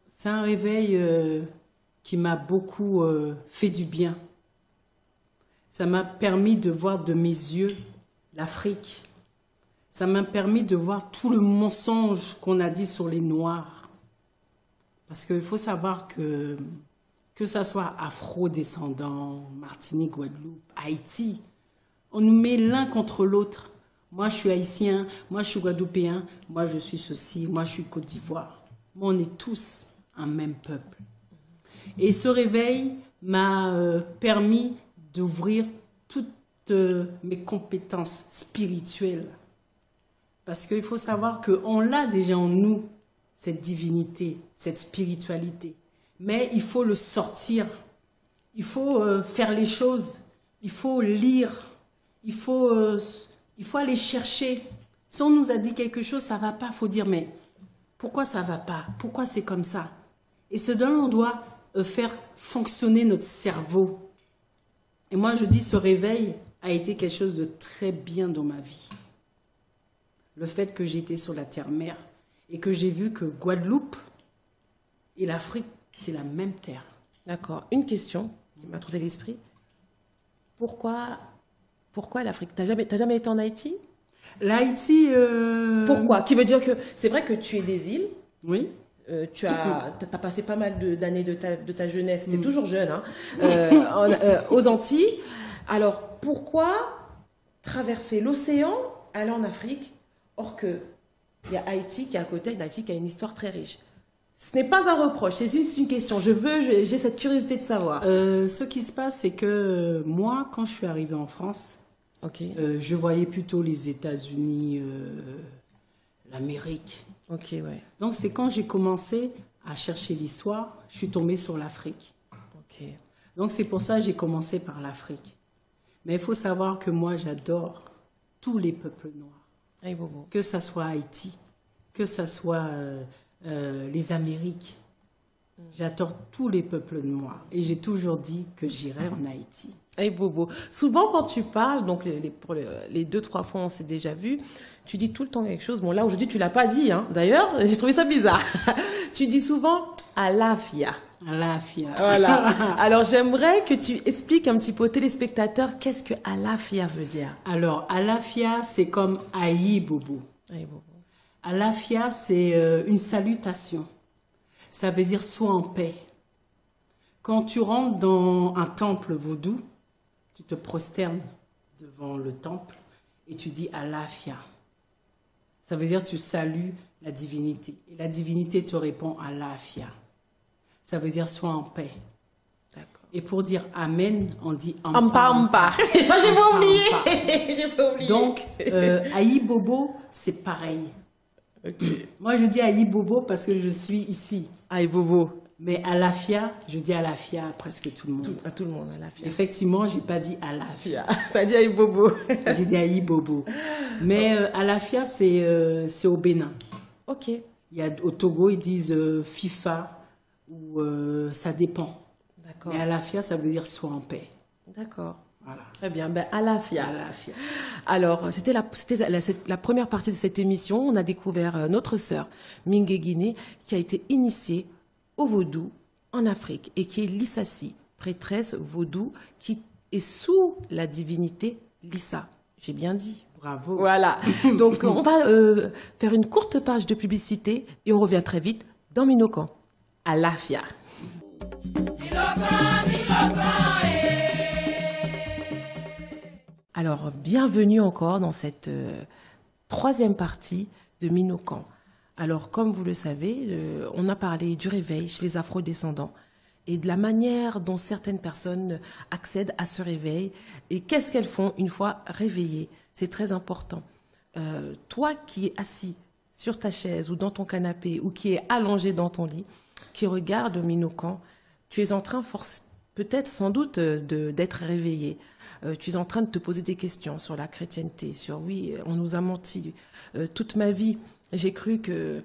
c'est un réveil qui m'a beaucoup fait du bien. Ça m'a permis de voir de mes yeux l'Afrique. Ça m'a permis de voir tout le mensonge qu'on a dit sur les Noirs. Parce qu'il faut savoir que ça soit afro-descendants, Martinique, Guadeloupe, Haïti, on nous met l'un contre l'autre. Moi, je suis haïtien, moi, je suis guadeloupéen, moi, je suis ceci, moi, je suis Côte d'Ivoire. Moi, on est tous un même peuple. Et ce réveil m'a permis d'ouvrir toutes mes compétences spirituelles. Parce qu'il faut savoir qu'on l'a déjà en nous, cette divinité, cette spiritualité. Mais il faut le sortir, il faut faire les choses, il faut lire, il faut aller chercher. Si on nous a dit quelque chose, ça ne va pas, il faut dire, mais pourquoi ça ne va pas? Pourquoi c'est comme ça? Et c'est là on doit faire fonctionner notre cerveau. Et moi, je dis, ce réveil a été quelque chose de très bien dans ma vie. Le fait que j'étais sur la terre-mère et que j'ai vu que Guadeloupe et l'Afrique, c'est la même terre. D'accord. Une question qui m'a trotté l'esprit. Pourquoi l'Afrique? T'as jamais été en Haïti? L'Haïti... Pourquoi? Qui veut dire que c'est vrai que tu es des îles. Oui. Tu as passé pas mal d'années de ta jeunesse. Tu es toujours jeune, hein, aux Antilles. Alors, pourquoi traverser l'océan, aller en Afrique, or que il y a Haïti qui est à côté, Haïti qui a une histoire très riche? Ce n'est pas un reproche, c'est juste une question. J'ai cette curiosité de savoir. Ce qui se passe, c'est que moi, quand je suis arrivée en France, Ok. je voyais plutôt les États-Unis, l'Amérique. Ok, ouais. Donc, c'est quand j'ai commencé à chercher l'histoire, je suis tombée sur l'Afrique. Ok. Donc, c'est pour ça que j'ai commencé par l'Afrique. Mais il faut savoir que moi, j'adore tous les peuples noirs. Aïe, Bobo. Que ça soit Haïti, que ça soit les Amériques. J'adore tous les peuples noirs. Et j'ai toujours dit que j'irai en Haïti. Aïe, Bobo. Souvent, quand tu parles, donc pour les 2-3 fois, on s'est déjà vu, tu dis tout le temps quelque chose. Bon, là, aujourd'hui, tu l'as pas dit, hein. D'ailleurs, j'ai trouvé ça bizarre. Tu dis souvent « Alafia ». Alafia. Voilà. Alors, j'aimerais que tu expliques un petit peu aux téléspectateurs qu'est-ce que Alafia veut dire. Alors, Alafia, c'est comme Aïe Bobo. Aïe, Bobo. Alafia, c'est une salutation. Ça veut dire sois en paix. Quand tu rentres dans un temple vaudou, tu te prosternes devant le temple et tu dis Alafia. Ça veut dire tu salues la divinité. Et la divinité te répond Alafia. Ça veut dire sois en paix. D'accord. Et pour dire Amen, on dit Ampa, ampa. Ça, j'ai pas oublié. J'ai pas oublié. Donc, Aïe Bobo, c'est pareil. Okay. Moi, je dis Aïe Bobo parce que je suis ici. Aïe, Bobo. Mais Alafia, je dis Alafia à presque tout le monde. À tout le monde, Alafia. Effectivement, j'ai pas dit Alafia. T'as dit Aïe, Bobo. J'ai dit Aïe Bobo. Mais Alafia, c'est au Bénin. Ok. Il y a, au Togo, ils disent FIFA ou ça dépend. D'accord. Mais Alafia, ça veut dire sois en paix. D'accord. Voilà. Très bien. Ben, Alafia. Alafia. Alors, c'était la première partie de cette émission. On a découvert notre sœur, Mingue Guinée, qui a été initiée au vaudou en Afrique et qui est Lissassi, prêtresse vaudou qui est sous la divinité Lissa. J'ai bien dit. Bravo. Voilà. Donc, on va faire une courte page de publicité et on revient très vite dans Minokan. Alafia. Alors, bienvenue encore dans cette troisième partie de Minokan. Alors, comme vous le savez, on a parlé du réveil chez les afro-descendants et de la manière dont certaines personnes accèdent à ce réveil et qu'est-ce qu'elles font une fois réveillées. C'est très important. Toi qui es assis sur ta chaise ou dans ton canapé ou qui es allongé dans ton lit, qui regarde Minokan, tu es en train peut-être sans doute d'être réveillé. Tu es en train de te poser des questions sur la chrétienté, sur oui, on nous a menti. Toute ma vie, j'ai cru que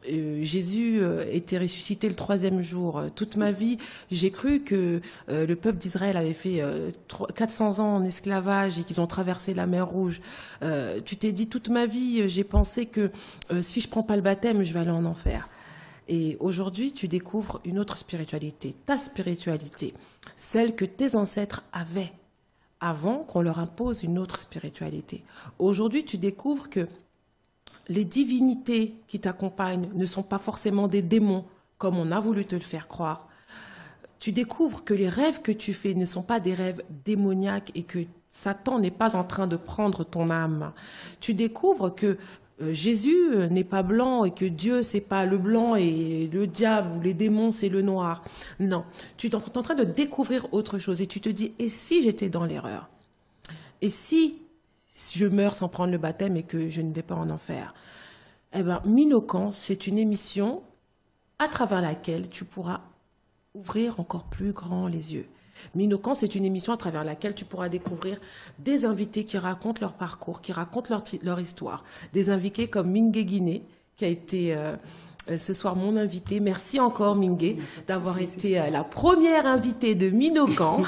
Jésus était ressuscité le 3e jour. Toute ma vie, j'ai cru que le peuple d'Israël avait fait 400 ans en esclavage et qu'ils ont traversé la mer Rouge. Tu t'es dit, toute ma vie, j'ai pensé que si je prends pas le baptême, je vais aller en enfer. Et aujourd'hui, tu découvres une autre spiritualité, ta spiritualité, celle que tes ancêtres avaient avant qu'on leur impose une autre spiritualité. Aujourd'hui, tu découvres que les divinités qui t'accompagnent ne sont pas forcément des démons, comme on a voulu te le faire croire. Tu découvres que les rêves que tu fais ne sont pas des rêves démoniaques et que Satan n'est pas en train de prendre ton âme. Tu découvres que Jésus n'est pas blanc et que Dieu, c'est pas le blanc et le diable ou les démons, c'est le noir. Non, tu es en train de découvrir autre chose et tu te dis, et si j'étais dans l'erreur? Et si je meurs sans prendre le baptême et que je ne vais pas en enfer? Eh bien, Minokan, c'est une émission à travers laquelle tu pourras ouvrir encore plus grand les yeux. Minokan, c'est une émission à travers laquelle tu pourras découvrir des invités qui racontent leur parcours, qui racontent leur histoire. Des invités comme Mingue Guiné, qui a été ce soir mon invité. Merci encore, Mingue, d'avoir été la première invitée de Minokan,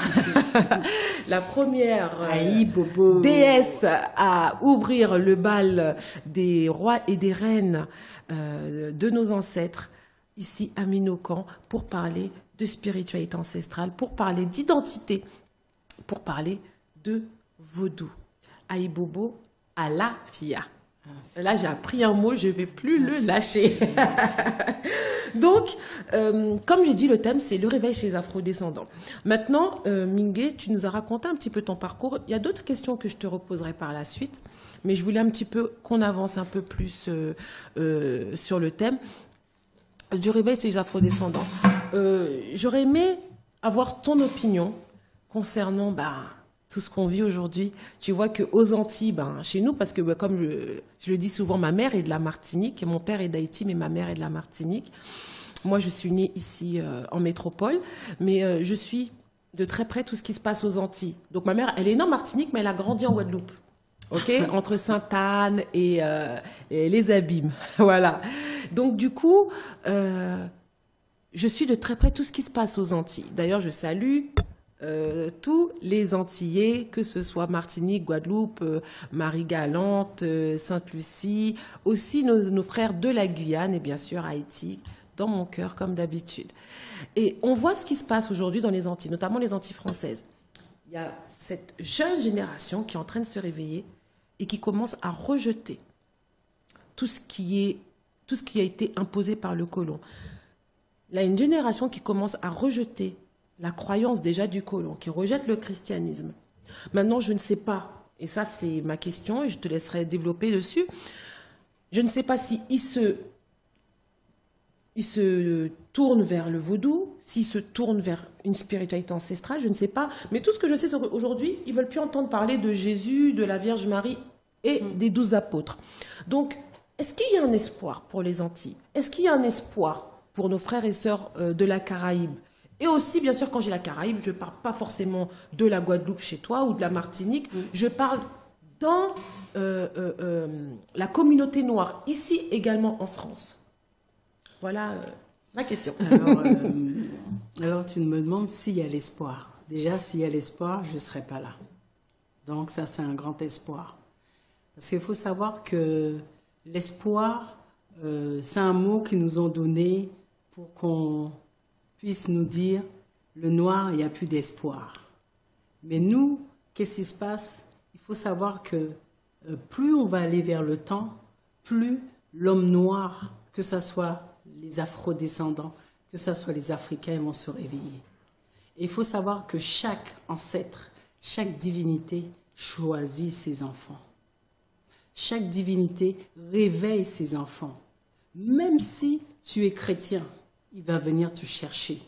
la première déesse à ouvrir le bal des rois et des reines de nos ancêtres ici à Minokan pour parler de spiritualité ancestrale, pour parler d'identité, pour parler de vaudou. Aïbobo Alafia. Là, j'ai appris un mot, je ne vais plus le lâcher. Donc, comme j'ai dit, le thème, c'est le réveil chez les afrodescendants. Maintenant, Mingue, tu nous as raconté un petit peu ton parcours. Il y a d'autres questions que je te reposerai par la suite, mais je voulais un petit peu qu'on avance un peu plus sur le thème du réveil chez les afrodescendants. J'aurais aimé avoir ton opinion concernant tout ce qu'on vit aujourd'hui. Tu vois qu'aux Antilles, chez nous, parce que comme je le dis souvent, ma mère est de la Martinique, mon père est d'Haïti, mais ma mère est de la Martinique. Moi, je suis née ici en métropole, mais je suis de très près tout ce qui se passe aux Antilles. Donc ma mère, elle est née en Martinique, mais elle a grandi en Guadeloupe. Ok, entre Sainte-Anne et les Abîmes. Voilà. Donc du coup, je suis de très près tout ce qui se passe aux Antilles. D'ailleurs, je salue tous les Antillais, que ce soit Martinique, Guadeloupe, Marie-Galante, Sainte-Lucie, aussi nos frères de la Guyane et bien sûr Haïti, dans mon cœur comme d'habitude. Et on voit ce qui se passe aujourd'hui dans les Antilles, notamment les Antilles françaises. Il y a cette jeune génération qui est en train de se réveiller et qui commence à rejeter tout ce qui a été imposé par le colon. Il y a une génération qui commence à rejeter la croyance déjà du colon, qui rejette le christianisme. Maintenant, je ne sais pas, et ça c'est ma question, et je te laisserai développer dessus, je ne sais pas si ils se tournent vers le vaudou, s'ils se tournent vers une spiritualité ancestrale, je ne sais pas. Mais tout ce que je sais, c'est qu'aujourd'hui, ils ne veulent plus entendre parler de Jésus, de la Vierge Marie et des 12 apôtres. Donc, est-ce qu'il y a un espoir pour les Antilles? Est-ce qu'il y a un espoir pour nos frères et sœurs de la Caraïbe? Et aussi, bien sûr, quand j'ai la Caraïbe, je ne parle pas forcément de la Guadeloupe chez toi ou de la Martinique. Je parle dans la communauté noire, ici également en France. Voilà ma question. Alors, tu me demandes s'il y a l'espoir. Déjà, s'il y a l'espoir, je ne serai pas là. Donc ça, c'est un grand espoir. Parce qu'il faut savoir que l'espoir, c'est un mot qu'ils nous ont donné pour qu'on puisse nous dire, le noir, il n'y a plus d'espoir. Mais nous, qu'est-ce qui se passe? Il faut savoir que plus on va aller vers le temps, plus l'homme noir, que ce soit les afrodescendants, que ce soit les Africains, vont se réveiller. Et il faut savoir que chaque ancêtre, chaque divinité choisit ses enfants. Chaque divinité réveille ses enfants. Même si tu es chrétien, il va venir te chercher.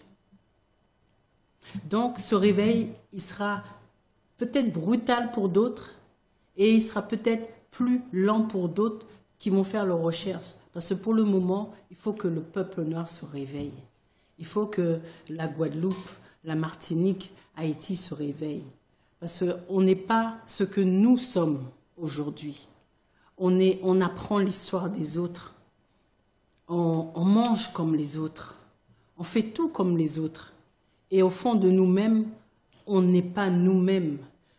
Donc ce réveil, il sera peut-être brutal pour d'autres et il sera peut-être plus lent pour d'autres qui vont faire leurs recherches. Parce que pour le moment, il faut que le peuple noir se réveille. Il faut que la Guadeloupe, la Martinique, Haïti se réveillent. Parce qu'on n'est pas ce que nous sommes aujourd'hui. On apprend l'histoire des autres. on mange comme les autres. On fait tout comme les autres. Et au fond de nous-mêmes, on n'est pas nous-mêmes.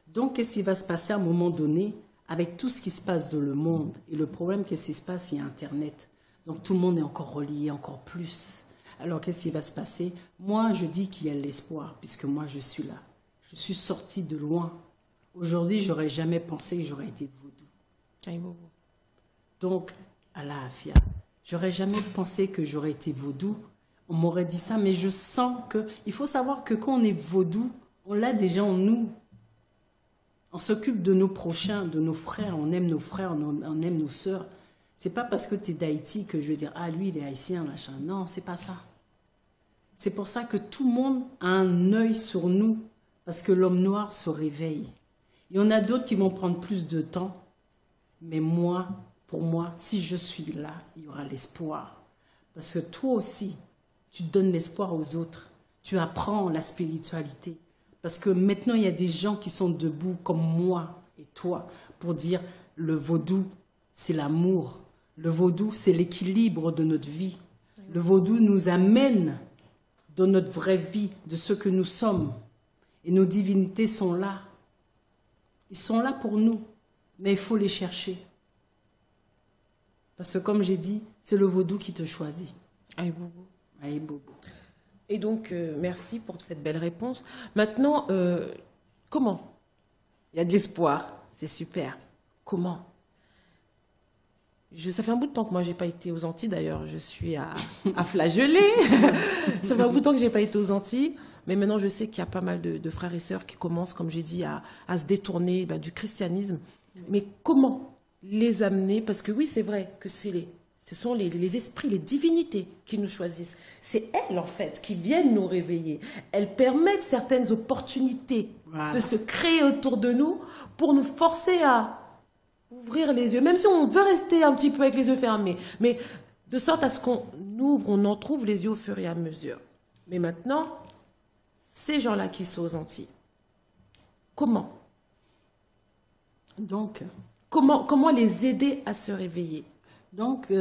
Donc, qu'est-ce qui va se passer à un moment donné avec tout ce qui se passe dans le monde? Et le problème, qu'est-ce qui se passe? Il y a Internet. Donc, tout le monde est encore relié, encore plus. Alors, qu'est-ce qui va se passer? Moi, je dis qu'il y a l'espoir, puisque moi, je suis là. Je suis sortie de loin. Aujourd'hui, j'aurais jamais pensé que j'aurais été vaudou. Donc, Allah Afia, j'aurais jamais pensé que j'aurais été vaudou. On m'aurait dit ça, mais je sens que... Il faut savoir que quand on est vaudou, on l'a déjà en nous. On s'occupe de nos prochains, de nos frères. On aime nos frères, on aime nos sœurs. C'est pas parce que tu es d'Haïti que je vais dire « Ah, lui, il est haïtien, machin. » Non, c'est pas ça. C'est pour ça que tout le monde a un œil sur nous, parce que l'homme noir se réveille. Il y en a d'autres qui vont prendre plus de temps. Mais moi, pour moi, si je suis là, il y aura l'espoir. Parce que toi aussi, tu donnes l'espoir aux autres. Tu apprends la spiritualité. Parce que maintenant, il y a des gens qui sont debout comme moi et toi pour dire le vaudou, c'est l'amour. Le vaudou, c'est l'équilibre de notre vie. Le vaudou nous amène dans notre vraie vie, de ce que nous sommes. Et nos divinités sont là. Ils sont là pour nous, mais il faut les chercher. Parce que comme j'ai dit, c'est le vaudou qui te choisit. Aïe Bobo. Aïe Bobo. Et donc, merci pour cette belle réponse. Maintenant, comment? Il y a de l'espoir, c'est super. Comment? Ça fait un bout de temps que moi, je n'ai pas été aux Antilles. D'ailleurs, je suis à flageoler. Ça fait un bout de temps que je n'ai pas été aux Antilles. Mais maintenant, je sais qu'il y a pas mal de frères et sœurs qui commencent, comme j'ai dit, à se détourner du christianisme. Mais comment les amener? Parce que oui, c'est vrai que ce sont les esprits, les divinités qui nous choisissent. C'est elles, en fait, qui viennent nous réveiller. Elles permettent certaines opportunités de se créer autour de nous pour nous forcer à ouvrir les yeux, même si on veut rester un petit peu avec les yeux fermés, mais de sorte à ce qu'on ouvre, on en trouve les yeux au fur et à mesure. Mais maintenant, ces gens-là qui sont aux Antilles, comment? Donc, comment les aider à se réveiller? Donc,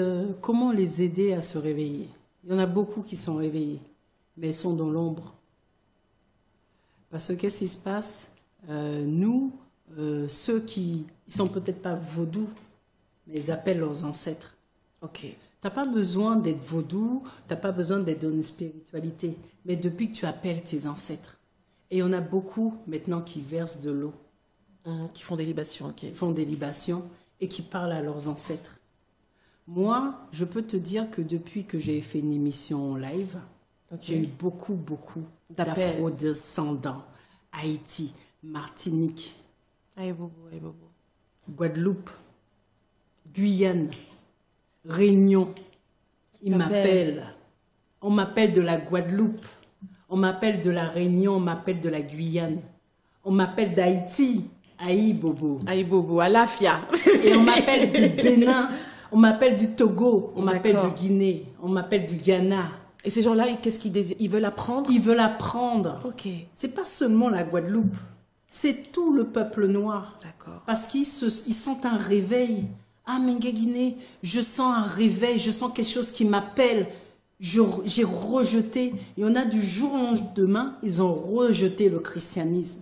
comment les aider à se réveiller? Il y en a beaucoup qui sont réveillés, mais ils sont dans l'ombre. Parce que qu'est-ce qui se passe? Nous, ceux qui ne sont peut-être pas vaudous, mais ils appellent leurs ancêtres. Ok. Tu n'as pas besoin d'être vaudou, tu n'as pas besoin d'être dans une spiritualité, mais depuis que tu appelles tes ancêtres. Et il y en a beaucoup maintenant qui versent de l'eau. Qui font des libations, ok. Qui font des libations et qui parlent à leurs ancêtres. Moi, je peux te dire que depuis que j'ai fait une émission en live, j'ai eu beaucoup d'afro-descendants. Haïti, Martinique, Aïe Bobo, aïe Bobo. Guadeloupe, Guyane, Réunion. Ils m'appellent. On m'appelle de la Guadeloupe, on m'appelle de la Réunion, on m'appelle de la Guyane, on m'appelle d'Haïti, Aïe Bobo. Aïe Bobo, Alafia. Et on m'appelle du Bénin, on m'appelle du Togo, on m'appelle du Guinée, on m'appelle du Ghana. Et ces gens-là, qu'est-ce qu'ils désirent? Ils veulent apprendre? Ils veulent apprendre. Ok. C'est pas seulement la Guadeloupe, c'est tout le peuple noir. D'accord. Parce qu'ils sentent un réveil. Ah, Mengue Guinée, je sens un réveil, je sens quelque chose qui m'appelle. J'ai rejeté. Il y en a du jour au lendemain, ils ont rejeté le christianisme.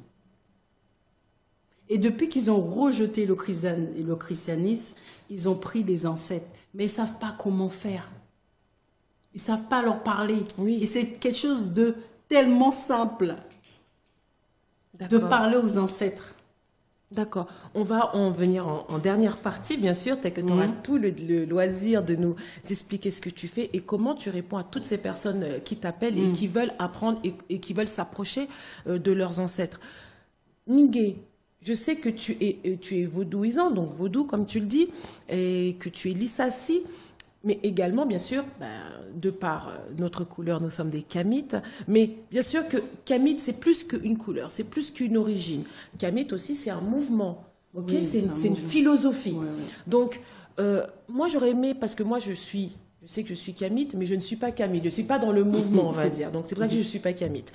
Et depuis qu'ils ont rejeté le christianisme, ils ont pris les ancêtres. Mais ils ne savent pas comment faire. Ils ne savent pas leur parler. Oui. Et c'est quelque chose de tellement simple de parler aux ancêtres. D'accord. On va en venir en dernière partie, bien sûr, que tu auras tout le loisir de nous expliquer ce que tu fais et comment tu réponds à toutes ces personnes qui t'appellent et qui veulent apprendre et qui veulent s'approcher de leurs ancêtres. Ningué, je sais que tu es vaudouisant, donc vaudou, comme tu le dis, et que tu es lissassi, mais également, bien sûr, de par notre couleur, nous sommes des Kamites, mais bien sûr que Kamite, c'est plus qu'une couleur, c'est plus qu'une origine. Kamite aussi, c'est un mouvement, ok, oui, c'est une philosophie. Ouais, ouais. Donc, moi, j'aurais aimé, parce que moi, je sais que je suis Kamite, mais je ne suis pas Kamite, je ne suis pas dans le mouvement, on va dire. Donc, c'est pour ça que je ne suis pas Kamite.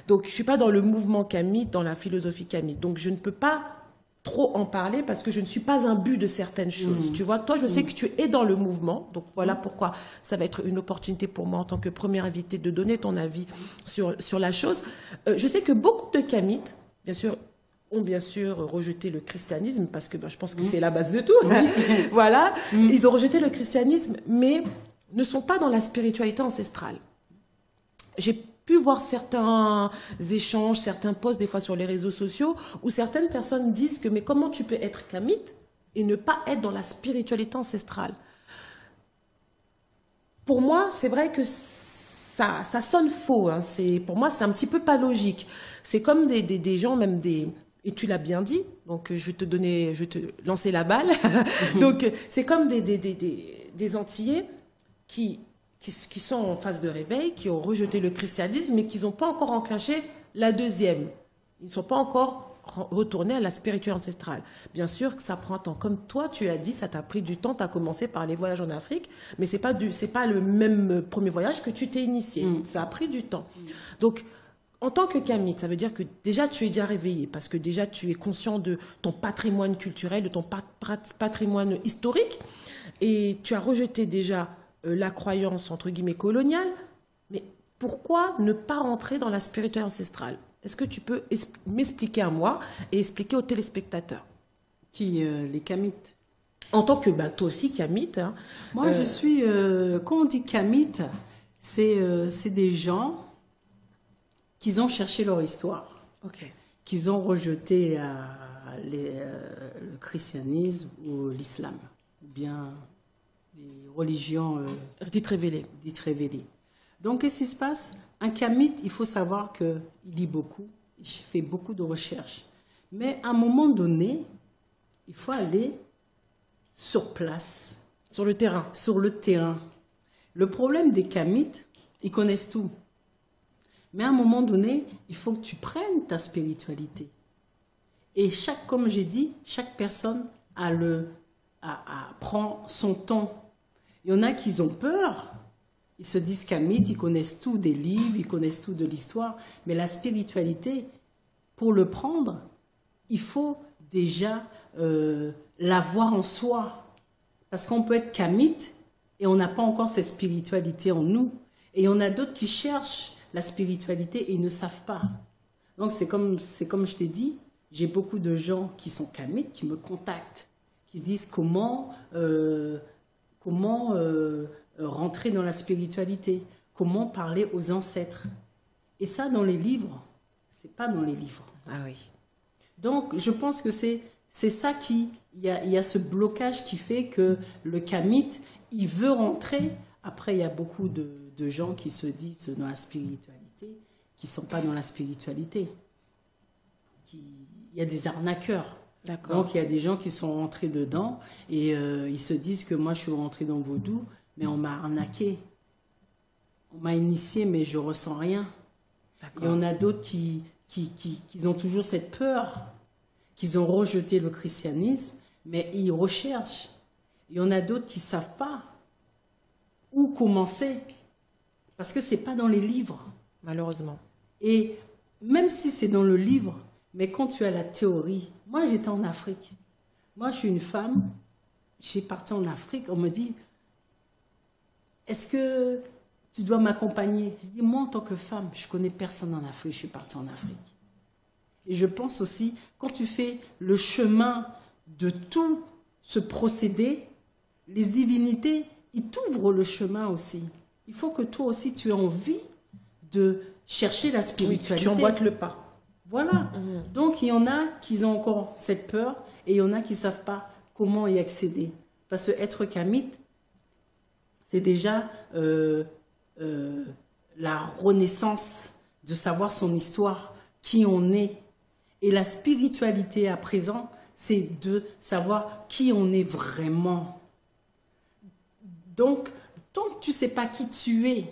Donc, je ne suis pas dans le mouvement Kamite, dans la philosophie Kamite. Donc, je ne peux pas trop en parler parce que je ne suis pas un but de certaines choses. Tu vois, toi, je sais que tu es dans le mouvement. Donc, voilà pourquoi ça va être une opportunité pour moi en tant que première invitée de donner ton avis sur la chose. Je sais que beaucoup de Kamites, bien sûr, ont bien sûr rejeté le christianisme parce que je pense que c'est la base de tout. Voilà. Ils ont rejeté le christianisme, mais ne sont pas dans la spiritualité ancestrale. J'ai pu voir certains échanges, certains posts des fois sur les réseaux sociaux où certaines personnes disent que mais comment tu peux être kamite et ne pas être dans la spiritualité ancestrale. Pour moi, c'est vrai que ça sonne faux. Hein. Pour moi, c'est un petit peu pas logique. C'est comme des gens, même des... Et tu l'as bien dit, donc je vais te lancer la balle. Donc c'est comme des Antillais qui sont en phase de réveil, qui ont rejeté le christianisme, mais qui n'ont pas encore enclenché la deuxième. Ils ne sont pas encore retournés à la spiritualité ancestrale. Bien sûr que ça prend un temps. Comme toi, tu as dit, ça t'a pris du temps, tu as commencé par les voyages en Afrique, mais c'est pas le même premier voyage que tu t'es initié. Ça a pris du temps. Donc, en tant que kamite, ça veut dire que déjà tu es déjà réveillé, parce que déjà tu es conscient de ton patrimoine culturel, de ton patrimoine historique, et tu as rejeté déjà la croyance, entre guillemets, coloniale, mais pourquoi ne pas rentrer dans la spiritualité ancestrale? Est-ce que tu peux m'expliquer à moi et expliquer aux téléspectateurs? Les Kamites. En tant que, toi aussi, kamite. Hein, moi, je suis... quand on dit Kamite, c'est des gens qui ont cherché leur histoire, qu'ils ont rejeté le christianisme ou l'islam, ou bien les religions dites révélées. Donc, qu'est-ce qui se passe? Un kamite, il faut savoir qu'il lit beaucoup, il fait beaucoup de recherches. Mais à un moment donné, il faut aller sur place. Sur le terrain. Sur le terrain. Le problème des kamites, ils connaissent tout. Mais à un moment donné, il faut que tu prennes ta spiritualité. Et comme j'ai dit, chaque personne prend son temps. Il y en a qui ont peur. Ils se disent kamites, ils connaissent tout des livres, ils connaissent tout de l'histoire. Mais la spiritualité, pour le prendre, il faut déjà l'avoir en soi. Parce qu'on peut être kamite et on n'a pas encore cette spiritualité en nous. Et il y en a d'autres qui cherchent la spiritualité et ils ne savent pas. Donc c'est comme je t'ai dit, j'ai beaucoup de gens qui sont kamites qui me contactent, qui disent comment rentrer dans la spiritualité, comment parler aux ancêtres. Et ça, dans les livres, c'est pas dans les livres. Ah oui. Donc je pense que c'est ça il y a ce blocage qui fait que le kamite, il veut rentrer. Après, il y a beaucoup de gens qui se disent dans la spiritualité, qui ne sont pas dans la spiritualité. Il y a des arnaqueurs. Donc, il y a des gens qui sont rentrés dedans et ils se disent que moi, je suis rentré dans le vaudou, mais on m'a arnaqué. On m'a initié, mais je ne ressens rien. Il y en a d'autres qui ont toujours cette peur, qu'ils ont rejeté le christianisme, mais ils recherchent. Il y en a d'autres qui ne savent pas où commencer, parce que ce n'est pas dans les livres. Malheureusement. Et même si c'est dans le livre, mais quand tu as la théorie... Moi, j'étais en Afrique. Moi, je suis une femme. J'ai parti en Afrique. On me dit, est-ce que tu dois m'accompagner? Je dis, moi, en tant que femme, je ne connais personne en Afrique. Je suis partie en Afrique. Et je pense aussi, quand tu fais le chemin de tout ce procédé, les divinités, ils t'ouvrent le chemin aussi. Il faut que toi aussi, tu aies envie de chercher la spiritualité. Oui, tu emboîtes le pas. Voilà. Donc, il y en a qui ont encore cette peur et il y en a qui ne savent pas comment y accéder. Parce que être kamite, c'est déjà la renaissance de savoir son histoire, qui on est. Et la spiritualité à présent, c'est de savoir qui on est vraiment. Donc, tant que tu ne sais pas qui tu es,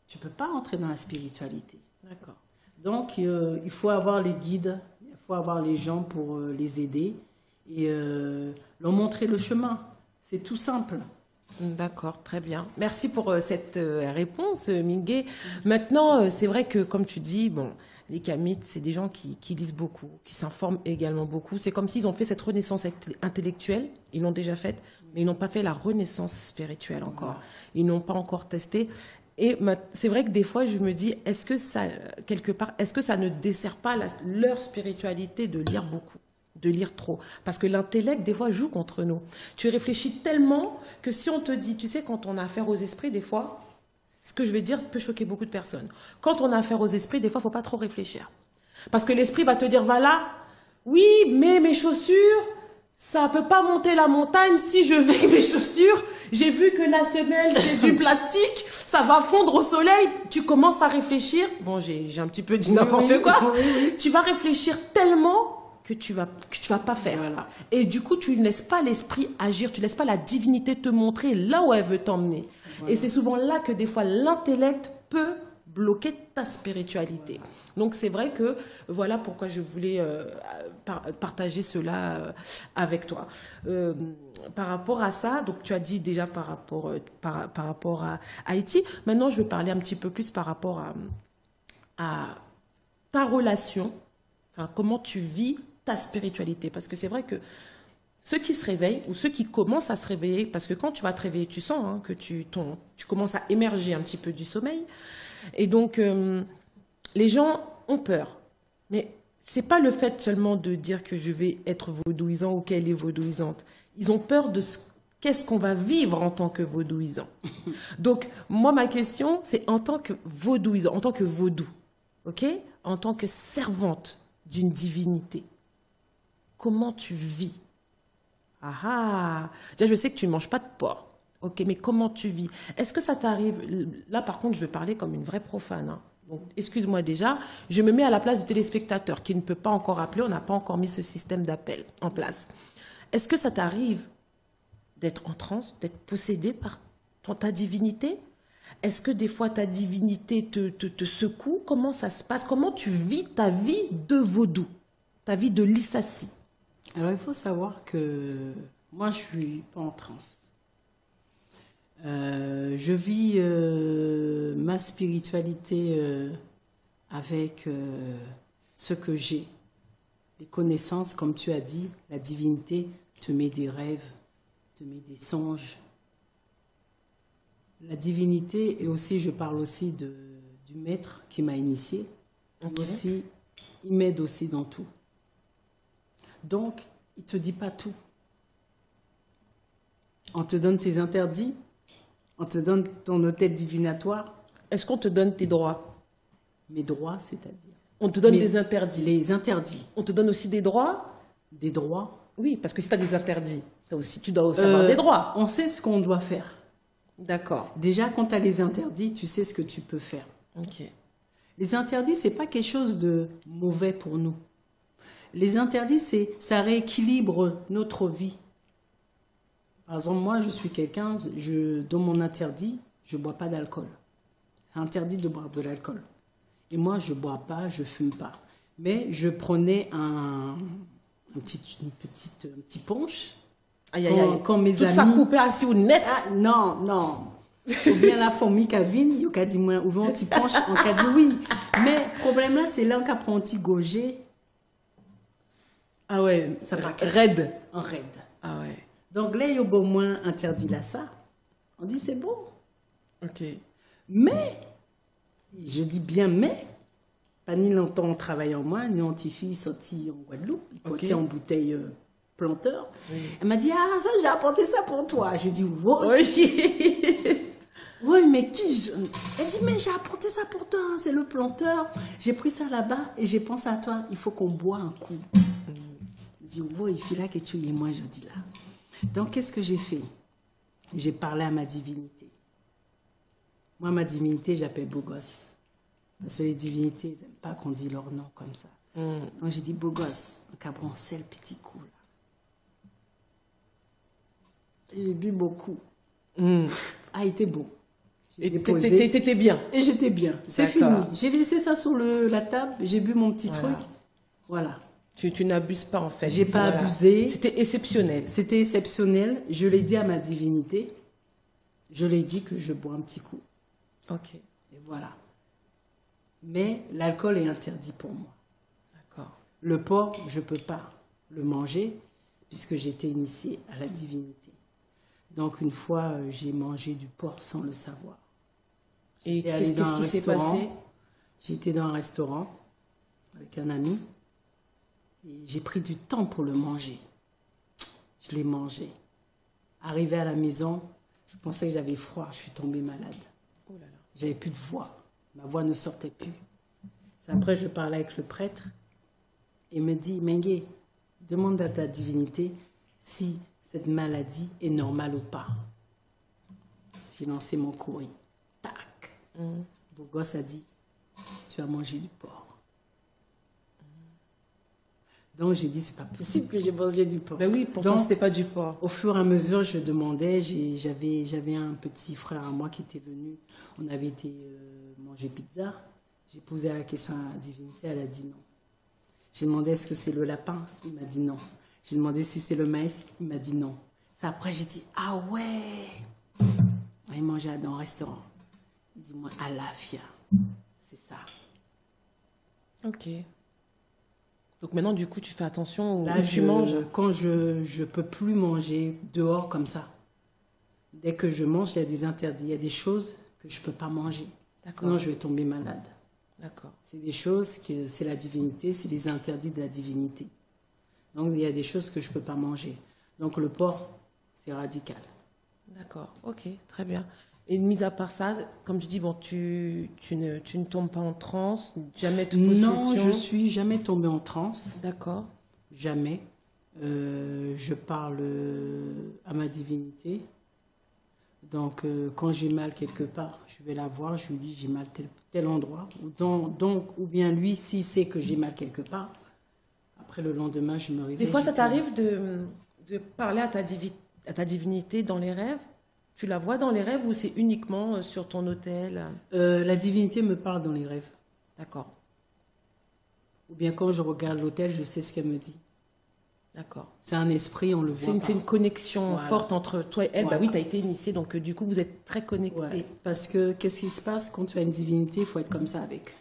tu ne peux pas entrer dans la spiritualité. D'accord. Donc, il faut avoir les guides, il faut avoir les gens pour les aider et leur montrer le chemin. C'est tout simple. D'accord, très bien. Merci pour cette réponse, Mingué. Maintenant, c'est vrai que, comme tu dis, bon, les kamites, c'est des gens qui lisent beaucoup, qui s'informent également beaucoup. C'est comme s'ils ont fait cette renaissance intellectuelle, ils l'ont déjà faite, mais ils n'ont pas fait la renaissance spirituelle encore. Ils n'ont pas encore testé. Et c'est vrai que des fois, je me dis, est-ce que ça, quelque part, est-ce que ça ne dessert pas leur spiritualité de lire beaucoup, de lire trop? Parce que l'intellect, des fois, joue contre nous. Tu réfléchis tellement que si on te dit, tu sais, quand on a affaire aux esprits, des fois, ce que je vais dire peut choquer beaucoup de personnes. Quand on a affaire aux esprits, des fois, il ne faut pas trop réfléchir. Parce que l'esprit va te dire, voilà, oui, mais mes chaussures, ça ne peut pas monter la montagne si je vais avec mes chaussures. J'ai vu que la semelle, c'est du plastique, ça va fondre au soleil. Tu commences à réfléchir. Bon, j'ai un petit peu dit n'importe quoi. Oui. Tu vas réfléchir tellement que tu vas pas faire. Voilà. Et du coup, tu ne laisses pas l'esprit agir, tu ne laisses pas la divinité te montrer là où elle veut t'emmener. Voilà. Et c'est souvent là que des fois l'intellect peut bloquer ta spiritualité. Voilà. Donc c'est vrai que voilà pourquoi je voulais partager cela avec toi. Par rapport à ça, donc tu as dit déjà par rapport à Haïti. Maintenant, je vais parler un petit peu plus par rapport à ta relation, enfin, comment tu vis ta spiritualité. Parce que c'est vrai que ceux qui se réveillent ou ceux qui commencent à se réveiller, parce que quand tu vas te réveiller, tu sens que tu commences à émerger un petit peu du sommeil. Et donc, les gens ont peur. Mais ce n'est pas le fait seulement de dire que je vais être vaudouisant ou qu'elle est vaudouisante. Ils ont peur de qu'est-ce qu'on va vivre en tant que vaudouisant. Donc, moi, ma question, c'est en tant que vaudouisant, en tant que vaudou, ok, en tant que servante d'une divinité, comment tu vis? Déjà, je sais que tu ne manges pas de porc. Ok, mais comment tu vis? Est-ce que ça t'arrive? Là, par contre, je vais parler comme une vraie profane. Hein. Donc, excuse-moi déjà. Je me mets à la place du téléspectateur qui ne peut pas encore appeler. On n'a pas encore mis ce système d'appel en place. Est-ce que ça t'arrive d'être en transe, d'être possédé par ta divinité? Est-ce que des fois ta divinité te secoue? Comment ça se passe? Comment tu vis ta vie de vaudou, ta vie de Lissassi? Alors, il faut savoir que moi, je ne suis pas en transe. Je vis ma spiritualité avec ce que j'ai. Les connaissances, comme tu as dit, la divinité te met des rêves, te met des songes. La divinité, et aussi, je parle aussi du maître qui m'a initié. Okay. Aussi, il m'aide aussi dans tout. Donc, il ne te dit pas tout. On te donne tes interdits, on te donne ton hôtel divinatoire. Est-ce qu'on te donne tes droits? Mes droits, c'est-à-dire? On te donne des interdits. Les interdits. On te donne aussi des droits? Des droits? Oui, parce que si tu as des interdits, tu dois aussi avoir des droits. On sait ce qu'on doit faire. D'accord. Déjà, quand tu as les interdits, tu sais ce que tu peux faire. Ok. Les interdits, ce n'est pas quelque chose de mauvais pour nous. Les interdits, ça rééquilibre notre vie. Par exemple, moi, je suis quelqu'un, dans mon interdit, je ne bois pas d'alcool. C'est interdit de boire de l'alcool. Et moi, je ne bois pas, je ne fume pas. Mais je prenais un petit punch. Aïe, aïe, aïe. Quand mes tout amis... ça coupé assis au net. Ah, non. Ou bien la famille qui vient, il y a dit moins, ou bien un petit punch, on a dit oui. Mais le problème là, c'est là qu'on prend un petit gogé. Ah ouais, ça va raide. En raide. Ah ouais. Donc là, il y a au moins interdit là ça. On dit c'est bon. Ok. Mais, je dis bien mais, pas ni longtemps on travaille en moi, ni anti-fille sorti en Guadeloupe, côté en bouteille planteur. Oui. Elle m'a dit, ah ça j'ai apporté ça pour toi. J'ai dit, wow. Oui, mais qui Elle dit, mais j'ai apporté ça pour toi, hein, c'est le planteur. J'ai pris ça là-bas et j'ai pensé à toi, il faut qu'on boit un coup. Je dis, wow, il fait là que tu es, moi je dis là. Donc, qu'est-ce que j'ai fait? J'ai parlé à ma divinité. Moi, ma divinité, j'appelle beau gosse. Parce que les divinités, ils n'aiment pas qu'on dise leur nom comme ça. Donc, j'ai dit, beau gosse, un cabroncel, petit coup, là. J'ai bu beaucoup. Ah, il était bon. Et t'étais bien. Et j'étais bien. C'est fini. J'ai laissé ça sur la table, j'ai bu mon petit truc. Voilà. Tu n'abuses pas en fait. J'ai pas abusé. C'était exceptionnel. C'était exceptionnel. Je l'ai dit à ma divinité. Je lui ai dit que je bois un petit coup. Ok, Et voilà. Mais l'alcool est interdit pour moi. d'accord. Le porc, je ne peux pas le manger puisque j'ai été initiée à la divinité. Donc une fois, j'ai mangé du porc sans le savoir. Et J'étais allée dans un qu'est-ce qui s'est restaurant. passé? J'étais dans un restaurant avec un ami et j'ai pris du temps pour le manger. Je l'ai mangé. Arrivé à la maison, je pensais que j'avais froid, je suis tombée malade. Oh là là. J'avais plus de voix. Ma voix ne sortait plus. C'est après je parlais avec le prêtre et il me dit, Mengue, demande à ta divinité si cette maladie est normale ou pas. J'ai lancé mon courrier. Tac. Beau gosse a dit, tu as mangé du porc. Donc j'ai dit, c'est pas possible que j'ai mangé du porc. Ben oui, pourtant Donc, c'était pas du porc. au fur et à mesure, je demandais, j'avais un petit frère à moi qui était venu, on avait été manger pizza. J'ai posé la question à la divinité, elle a dit non. J'ai demandé est-ce que c'est le lapin, il m'a dit non. J'ai demandé si c'est le maïs, il m'a dit non. C'est après j'ai dit ah ouais. Il mangeait dans un restaurant. Il dit moi alafia, c'est ça. Ok. Donc maintenant, du coup, tu fais attention Là, où tu manges. quand je peux plus manger dehors comme ça. Dès que je mange, il y a des interdits. Il y a des choses que je peux pas manger. D'accord. Sinon, je vais tomber malade. D'accord. C'est des choses que c'est la divinité, c'est les interdits de la divinité. Donc, il y a des choses que je peux pas manger. Donc, le porc, c'est radical. D'accord. Ok, très bien. Et mis à part ça, comme tu dis, bon, tu ne tombes pas en transe, jamais de possession. Non, je suis jamais tombée en transe. D'accord. Jamais. Je parle à ma divinité. Donc, quand j'ai mal quelque part, je vais la voir, je lui dis j'ai mal tel endroit. Ou bien lui, s'il sait que j'ai mal quelque part, après le lendemain, je me réveille. Des fois, ça t'arrive de parler à ta divinité dans les rêves? Tu la vois dans les rêves ou c'est uniquement sur ton autel? La divinité me parle dans les rêves. D'accord. Ou bien quand je regarde l'autel, je sais ce qu'elle me dit. D'accord. C'est un esprit, on le voit C'est une connexion Voilà. forte entre toi et elle. Voilà. Bah oui, tu as été initiée, donc du coup, vous êtes très connectés. Ouais, parce que qu'est-ce qui se passe quand tu as une divinité? Il faut être comme ça avec.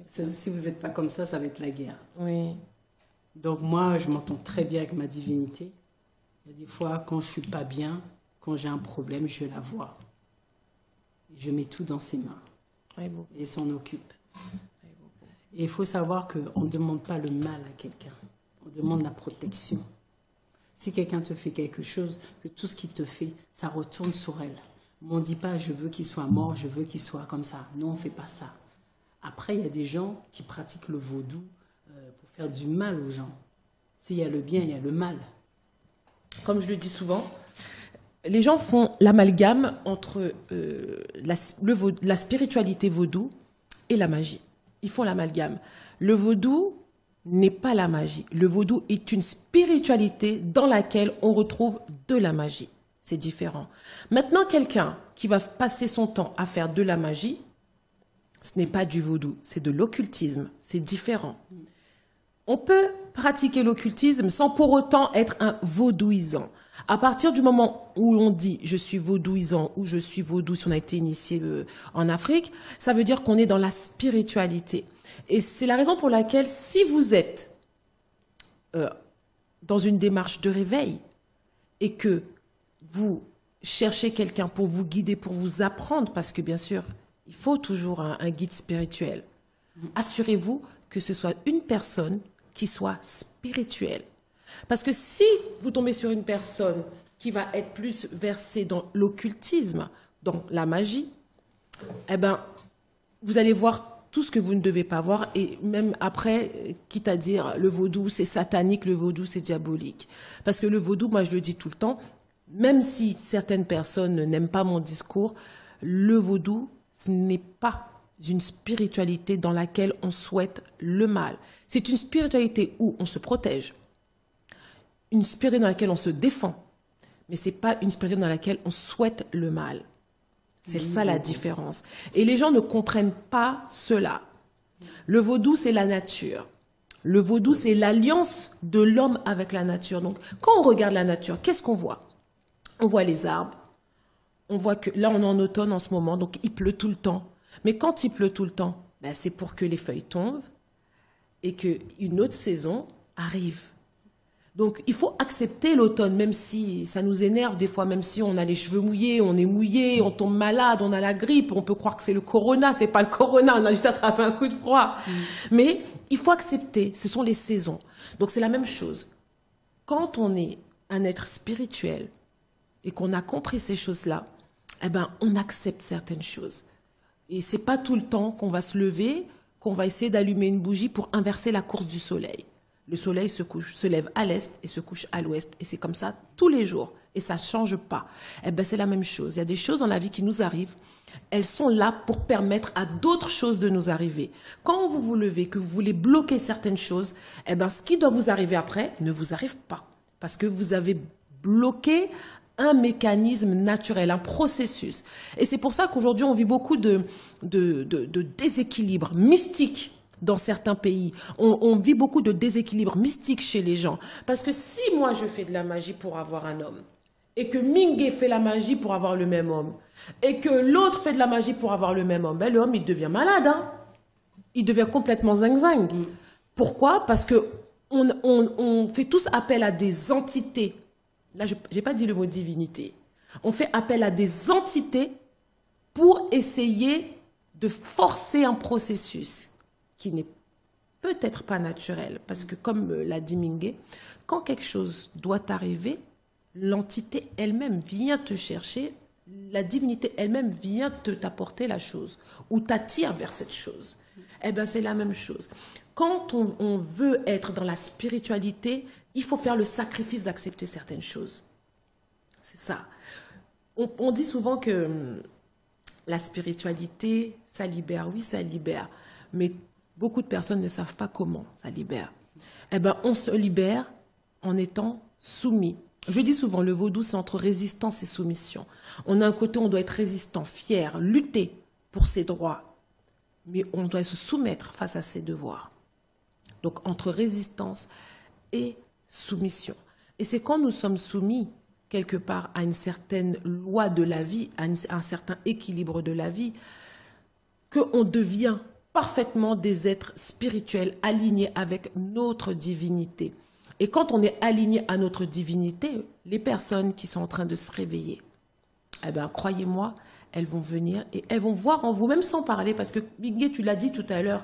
Si vous n'êtes pas comme ça va être la guerre. Oui. Donc moi, je m'entends très bien avec ma divinité. Il y a des fois, quand je suis pas bien, quand j'ai un problème, je la vois. Et je mets tout dans ses mains. Oui, bon. Et elle s'en occupe. Et il faut savoir qu'on ne demande pas le mal à quelqu'un. On demande la protection. Si quelqu'un te fait quelque chose, que tout ce qu'il te fait, ça retourne sur elle. On ne dit pas, je veux qu'il soit mort, je veux qu'il soit comme ça. Non, on ne fait pas ça. Après, il y a des gens qui pratiquent le vaudou pour faire du mal aux gens. S'il y a le bien, il y a le mal. Comme je le dis souvent, les gens font l'amalgame entre la spiritualité vaudou et la magie. Ils font l'amalgame. Le vaudou n'est pas la magie. Le vaudou est une spiritualité dans laquelle on retrouve de la magie. C'est différent. Maintenant, quelqu'un qui va passer son temps à faire de la magie, ce n'est pas du vaudou, c'est de l'occultisme. C'est différent. On peut pratiquer l'occultisme sans pour autant être un vaudouisant. À partir du moment où on dit je suis vaudouisant ou je suis vaudou, si on a été initié en Afrique, ça veut dire qu'on est dans la spiritualité. Et c'est la raison pour laquelle si vous êtes dans une démarche de réveil et que vous cherchez quelqu'un pour vous guider, pour vous apprendre, parce que bien sûr, il faut toujours un guide spirituel, assurez-vous que ce soit une personne qui soit spirituelle. Parce que si vous tombez sur une personne qui va être plus versée dans l'occultisme, dans la magie, eh ben, vous allez voir tout ce que vous ne devez pas voir. Et même après, quitte à dire le vaudou, c'est satanique, le vaudou, c'est diabolique. Parce que le vaudou, moi, je le dis tout le temps, même si certaines personnes n'aiment pas mon discours, le vaudou, ce n'est pas une spiritualité dans laquelle on souhaite le mal. C'est une spiritualité où on se protège, une spiritualité dans laquelle on se défend, mais ce n'est pas une spiritualité dans laquelle on souhaite le mal. C'est ça la différence. Et les gens ne comprennent pas cela. Le vaudou, c'est la nature. Le vaudou, c'est l'alliance de l'homme avec la nature. Donc, quand on regarde la nature, qu'est-ce qu'on voit? On voit les arbres, on voit que là, on est en automne en ce moment, donc il pleut tout le temps. Mais quand il pleut tout le temps, ben, c'est pour que les feuilles tombent et qu'une autre saison arrive. Donc, il faut accepter l'automne, même si ça nous énerve des fois, même si on a les cheveux mouillés, on est mouillé, on tombe malade, on a la grippe, on peut croire que c'est le corona, c'est pas le corona, on a juste attrapé un coup de froid. Mais il faut accepter, ce sont les saisons. Donc, c'est la même chose. Quand on est un être spirituel et qu'on a compris ces choses-là, eh ben, on accepte certaines choses. Et c'est pas tout le temps qu'on va se lever, qu'on va essayer d'allumer une bougie pour inverser la course du soleil. Le soleil se lève à l'est et se couche à l'ouest. Et c'est comme ça tous les jours. Et ça ne change pas. Eh ben, c'est la même chose. Il y a des choses dans la vie qui nous arrivent. Elles sont là pour permettre à d'autres choses de nous arriver. Quand vous vous levez, que vous voulez bloquer certaines choses, eh ben, ce qui doit vous arriver après ne vous arrive pas. Parce que vous avez bloqué un mécanisme naturel, un processus. Et c'est pour ça qu'aujourd'hui, on vit beaucoup de déséquilibre mystique dans certains pays. On vit beaucoup de déséquilibre mystique chez les gens. Parce que si moi, je fais de la magie pour avoir un homme, et que Mingué fait la magie pour avoir le même homme, et que l'autre fait de la magie pour avoir le même homme, ben, le homme, il devient malade. Hein. Il devient complètement zingue-zingue. Pourquoi? Parce que on fait tous appel à des entités. Là, je n'ai pas dit le mot divinité. On fait appel à des entités pour essayer de forcer un processus qui n'est peut-être pas naturel. Parce que comme l'a dit Mingué, quand quelque chose doit arriver, l'entité elle-même vient te chercher, la divinité elle-même vient t'apporter la chose ou t'attire vers cette chose. Eh bien, c'est la même chose. Quand on veut être dans la spiritualité, il faut faire le sacrifice d'accepter certaines choses. C'est ça. On dit souvent que la spiritualité, ça libère. Oui, ça libère. Mais beaucoup de personnes ne savent pas comment ça libère. Eh bien, on se libère en étant soumis. Je dis souvent, le vaudou, c'est entre résistance et soumission. On a un côté, on doit être résistant, fier, lutter pour ses droits. Mais on doit se soumettre face à ses devoirs. Donc, entre résistance et soumission. Et c'est quand nous sommes soumis, quelque part, à une certaine loi de la vie, à un certain équilibre de la vie, qu'on devient parfaitement des êtres spirituels alignés avec notre divinité. Et quand on est aligné à notre divinité, les personnes qui sont en train de se réveiller, eh bien, croyez-moi, elles vont venir et elles vont voir en vous, même sans parler, parce que Mingué, tu l'as dit tout à l'heure,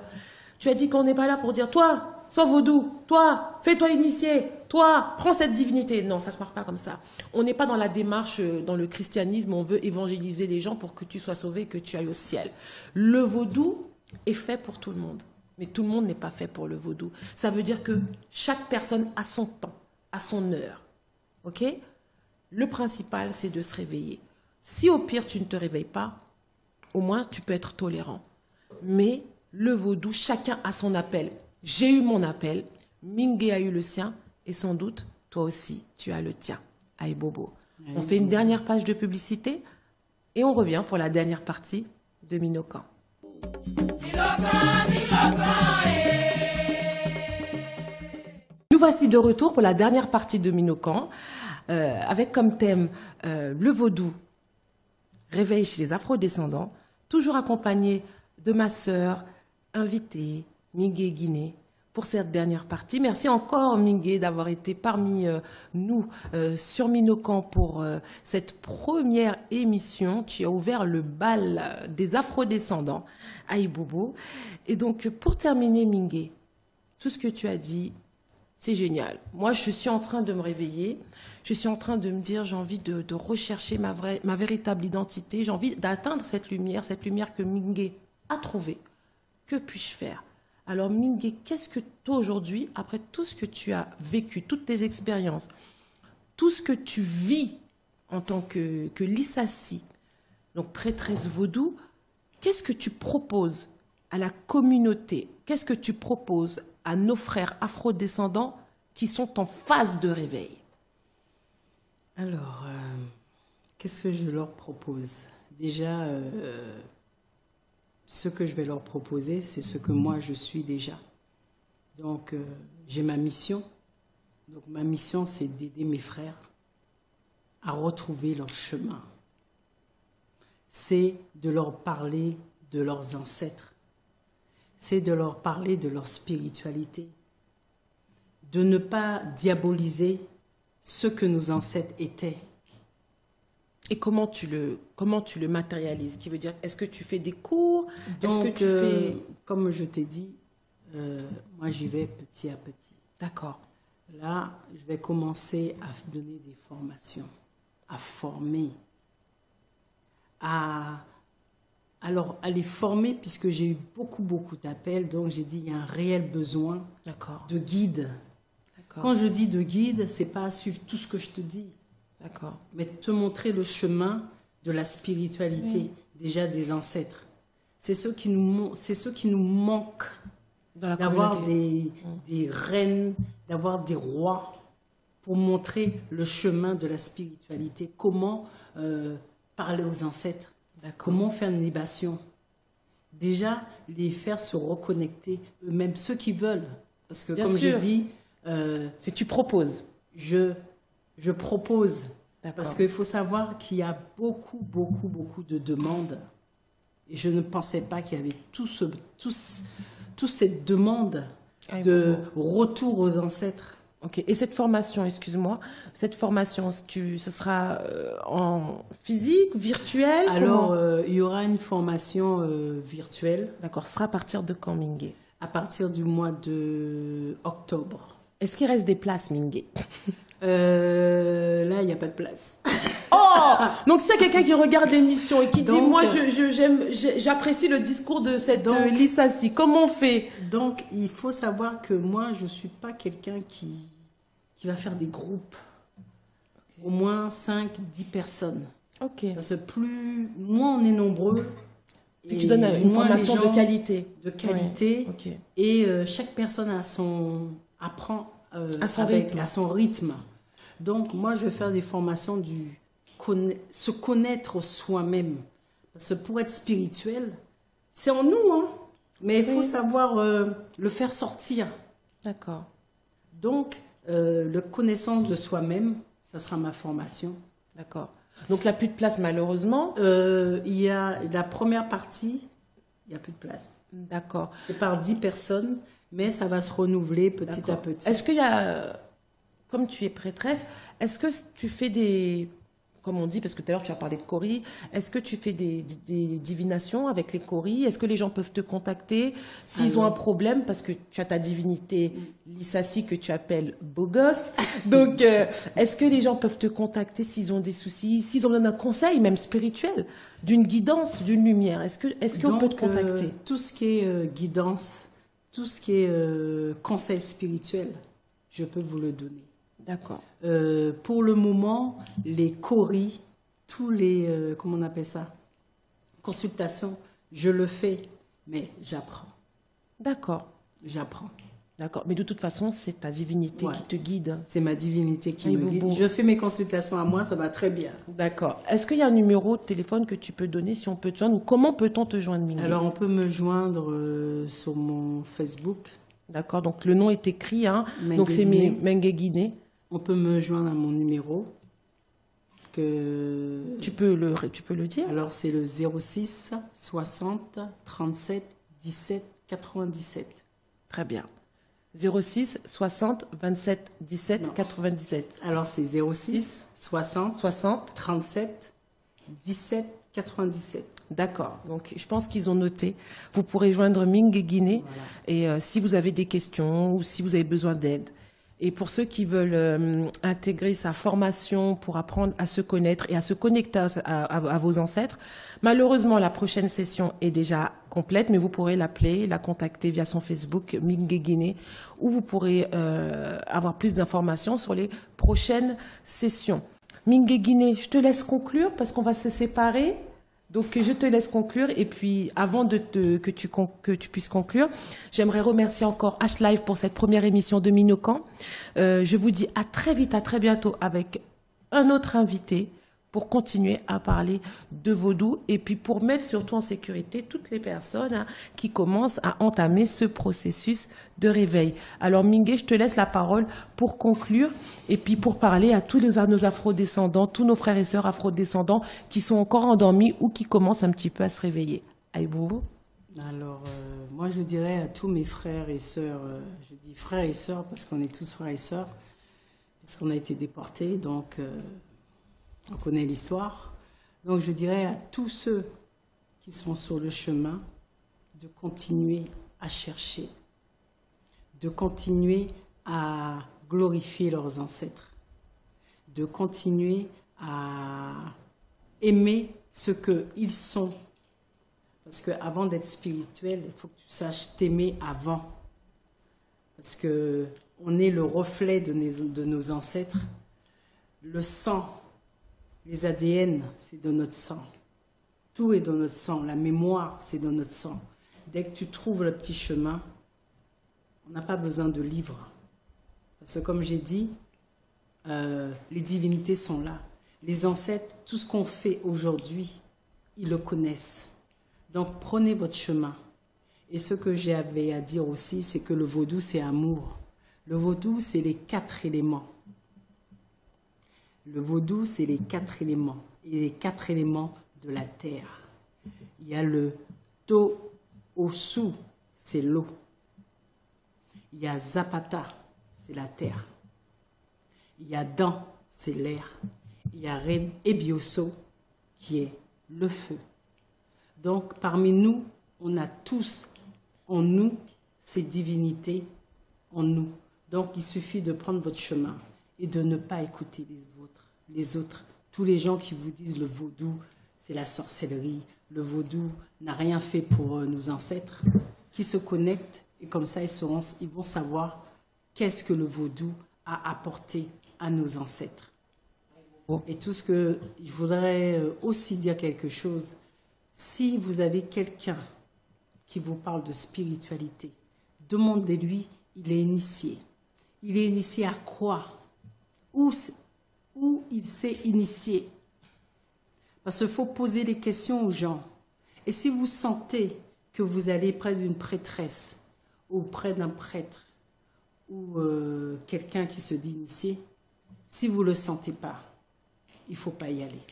tu as dit qu'on n'est pas là pour dire, toi, sois vaudou, toi, fais-toi initier, toi, prends cette divinité. Non, ça ne se marche pas comme ça. On n'est pas dans la démarche, dans le christianisme, on veut évangéliser les gens pour que tu sois sauvé et que tu ailles au ciel. Le vaudou est fait pour tout le monde. Mais tout le monde n'est pas fait pour le vaudou. Ça veut dire que chaque personne a son temps, a son heure. OK? Le principal, c'est de se réveiller. Si au pire, tu ne te réveilles pas, au moins, tu peux être tolérant. Mais le vaudou, chacun a son appel. J'ai eu mon appel, Mingué a eu le sien, et sans doute, toi aussi, tu as le tien. Aïe Bobo. On fait une dernière page de publicité et on revient pour la dernière partie de Minokan. Nous voici de retour pour la dernière partie de Minokan, avec comme thème le vaudou, réveil chez les afro-descendants, toujours accompagné de ma sœur, invitée, Mingué Guinée, pour cette dernière partie. Merci encore, Mingué, d'avoir été parmi nous sur Minokan pour cette première émission. Tu as ouvert le bal des afro-descendants à Ibobo. Et donc, pour terminer, Mingué, tout ce que tu as dit, c'est génial. Moi, je suis en train de me réveiller. Je suis en train de me dire, j'ai envie de rechercher ma véritable identité. J'ai envie d'atteindre cette lumière que Mingué a trouvée. Que puis-je faire? Alors, Mingué, qu'est-ce que toi, aujourd'hui, après tout ce que tu as vécu, toutes tes expériences, tout ce que tu vis en tant que Lissassi, donc prêtresse vaudou, qu'est-ce que tu proposes à la communauté? Qu'est-ce que tu proposes à nos frères afro-descendants qui sont en phase de réveil? Alors, qu'est-ce que je leur propose? Déjà, ce que je vais leur proposer, c'est ce que moi je suis déjà. Donc, j'ai ma mission. Donc, ma mission, c'est d'aider mes frères à retrouver leur chemin. c'est de leur parler de leurs ancêtres. C'est de leur parler de leur spiritualité. De ne pas diaboliser ce que nos ancêtres étaient. Et comment tu le matérialises? Qui veut dire, est-ce que tu fais des cours? Donc, est-ce que tu fais... comme je t'ai dit, moi j'y vais petit à petit. D'accord. Là, je vais commencer à donner des formations, à former, à les former, puisque j'ai eu beaucoup d'appels, donc j'ai dit il y a un réel besoin de guide. Quand je dis de guide, c'est pas suivre tout ce que je te dis, mais te montrer le chemin de la spiritualité, déjà des ancêtres. C'est ce qui nous manque, d'avoir des reines, d'avoir des rois, pour montrer le chemin de la spiritualité. Comment parler aux ancêtres, comment faire une libation. Déjà, les faire se reconnecter eux-mêmes, ceux qui veulent. Parce que, comme je dis... si tu proposes. Je propose. Parce qu'il faut savoir qu'il y a beaucoup de demandes. Et je ne pensais pas qu'il y avait toute cette demande de retour aux ancêtres. Ok. Et cette formation, excuse-moi, cette formation, ce sera en physique, virtuelle? Alors, il y aura une formation virtuelle. D'accord. Ce sera à partir de quand, Mingué? À partir du mois d'octobre. Est-ce qu'il reste des places, Mingué? Là, il n'y a pas de place. Oh! Donc, s'il y a quelqu'un qui regarde l'émission et qui dit, moi, j'apprécie le discours de cette Lissassi, comment on fait? Donc, il faut savoir que moi, je ne suis pas quelqu'un qui va faire des groupes. Au moins 5-10 personnes. Ok. Parce que moins on est nombreux, et tu donnes une formation de qualité. De qualité. Ouais. Okay. Et chaque personne apprend à son rythme. Donc, moi, je vais faire des formations se connaître soi-même. Parce que pour être spirituel, c'est en nous, hein. Mais il faut savoir le faire sortir. D'accord. Donc, la connaissance de soi-même, ça sera ma formation. D'accord. Donc, il n'y a plus de place, malheureusement. Il y a la première partie, il n'y a plus de place. D'accord. C'est par 10 personnes, mais ça va se renouveler petit à petit. Est-ce qu'il y a, comme tu es prêtresse, est-ce que tu fais des, comme on dit, parce que tout à l'heure tu as parlé de Kori, est-ce que tu fais des divinations avec les Kori? Est-ce que les gens peuvent te contacter s'ils ont un problème? Parce que tu as ta divinité Lissassi que tu appelles beau gosse. Donc, est-ce que les gens peuvent te contacter s'ils ont des soucis, s'ils ont besoin d'un conseil, même spirituel, d'une guidance, d'une lumière? Est-ce qu'on peut te contacter? Tout ce qui est guidance, tout ce qui est conseil spirituel, je peux vous le donner. D'accord. Pour le moment, les Kori, tous les, comment on appelle ça, consultations, je le fais, mais j'apprends. D'accord. J'apprends. D'accord. Mais de toute façon, c'est ta divinité qui te guide. C'est ma divinité qui me guide. Je fais mes consultations à moi, ça va très bien. D'accord. Est-ce qu'il y a un numéro de téléphone que tu peux donner si on peut te joindre? Ou comment peut-on te joindre, Mingué? Alors, on peut me joindre sur mon Facebook. D'accord. Donc, le nom est écrit, hein. Donc, c'est Mingué Guiné. On peut me joindre à mon numéro. Tu peux le dire? Alors, c'est le 06 60 37 17 97. Très bien. 06 60 27 17 97. Alors, c'est 06 60 37 17 97. D'accord. Donc, je pense qu'ils ont noté. Vous pourrez joindre Mingué Guiné. Voilà. Et si vous avez des questions ou si vous avez besoin d'aide. Et pour ceux qui veulent intégrer sa formation pour apprendre à se connaître et à se connecter à vos ancêtres, malheureusement, la prochaine session est déjà complète, mais vous pourrez l'appeler, la contacter via son Facebook, Mingué Guiné, où vous pourrez avoir plus d'informations sur les prochaines sessions. Mingué Guiné, je te laisse conclure parce qu'on va se séparer. Donc, je te laisse conclure. Et puis, avant que tu puisses conclure, j'aimerais remercier encore H-Live pour cette première émission de Minokan. Je vous dis à très vite, à très bientôt avec un autre invité pour continuer à parler de vaudou et puis pour mettre surtout en sécurité toutes les personnes qui commencent à entamer ce processus de réveil. Alors Mingué, je te laisse la parole pour conclure et puis pour parler à tous nos afrodescendants, tous nos frères et sœurs afrodescendants qui sont encore endormis ou qui commencent un petit peu à se réveiller. Aïe Bobo. Alors, moi je dirais à tous mes frères et sœurs, je dis frères et sœurs parce qu'on est tous frères et sœurs, puisqu'on a été déportés, donc on connaît l'histoire. Donc je dirais à tous ceux qui sont sur le chemin de continuer à chercher, de continuer à glorifier leurs ancêtres, de continuer à aimer ce qu'ils sont. Parce qu'avant d'être spirituel, il faut que tu saches t'aimer avant. Parce qu'on est le reflet de nos ancêtres. Le sang, les ADN, c'est dans notre sang. Tout est dans notre sang. La mémoire, c'est dans notre sang. Dès que tu trouves le petit chemin, on n'a pas besoin de livres. Parce que comme j'ai dit, les divinités sont là. Les ancêtres, tout ce qu'on fait aujourd'hui, ils le connaissent. Donc prenez votre chemin. Et ce que j'avais à dire aussi, c'est que le vaudou, c'est amour. Le vaudou, c'est les 4 éléments. Le vaudou, c'est les 4 éléments. Et les 4 éléments de la terre. Il y a le To-Osu, c'est l'eau. Il y a Zapata, c'est la terre. Il y a Dan, c'est l'air. Il y a Ebioso, qui est le feu. Donc, parmi nous, on a tous en nous ces divinités en nous. Donc, il suffit de prendre votre chemin et de ne pas écouter les autres. Tous les gens qui vous disent le vaudou, c'est la sorcellerie, le vaudou n'a rien fait pour nos ancêtres, qui se connectent et comme ça, ils vont savoir qu'est-ce que le vaudou a apporté à nos ancêtres. Et tout ce que je voudrais aussi dire quelque chose. Si vous avez quelqu'un qui vous parle de spiritualité, demandez-lui, il est initié. Il est initié à quoi? Où il s'est initié? Parce qu'il faut poser les questions aux gens. Et si vous sentez que vous allez près d'une prêtresse ou près d'un prêtre ou quelqu'un qui se dit initié, si vous ne le sentez pas, il ne faut pas y aller.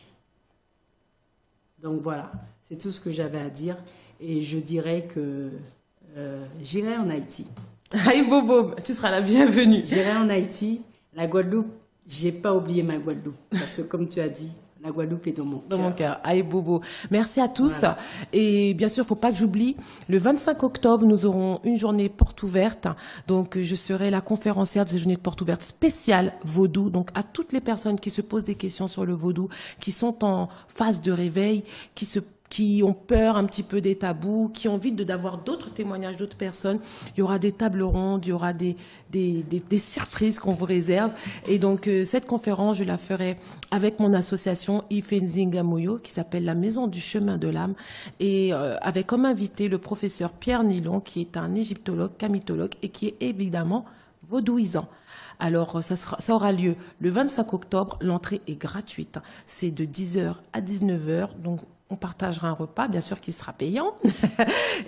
Donc voilà, c'est tout ce que j'avais à dire. Et je dirais que j'irai en Haïti. Aïe Bobo, tu seras la bienvenue. J'irai en Haïti. La Guadeloupe, je n'ai pas oublié ma Guadeloupe. Parce que comme tu as dit, la Guadeloupe est dans mon cœur. Dans mon cœur. Aïe Bobo. Merci à tous. Voilà. Et bien sûr, il ne faut pas que j'oublie, le 25 octobre, nous aurons une journée porte ouverte. Donc, je serai la conférencière de cette journée de porte ouverte spéciale vaudou. Donc, à toutes les personnes qui se posent des questions sur le vaudou, qui sont en phase de réveil, qui ont peur un petit peu des tabous, qui ont envie d'avoir d'autres témoignages d'autres personnes. Il y aura des tables rondes, il y aura des surprises qu'on vous réserve. Et donc, cette conférence, je la ferai avec mon association Ifenzinga Moyo, qui s'appelle la Maison du Chemin de l'Âme, et avec comme invité le professeur Pierre Nilon, qui est un égyptologue, kamitologue, et qui est évidemment vaudouisant. Alors, ça aura lieu le 25 octobre. L'entrée est gratuite. C'est de 10h à 19h. Donc, on partagera un repas, bien sûr, qui sera payant.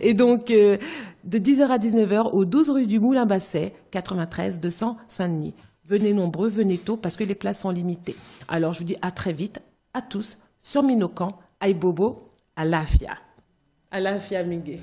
Et donc, de 10h à 19h, au 12 rue du Moulin-Basset, 93 200 Saint-Denis. Venez nombreux, venez tôt, parce que les places sont limitées. Alors, je vous dis à très vite, à tous, sur Minokan, Aïe Bobo, à l'Afia. À l'Afia, Mingué.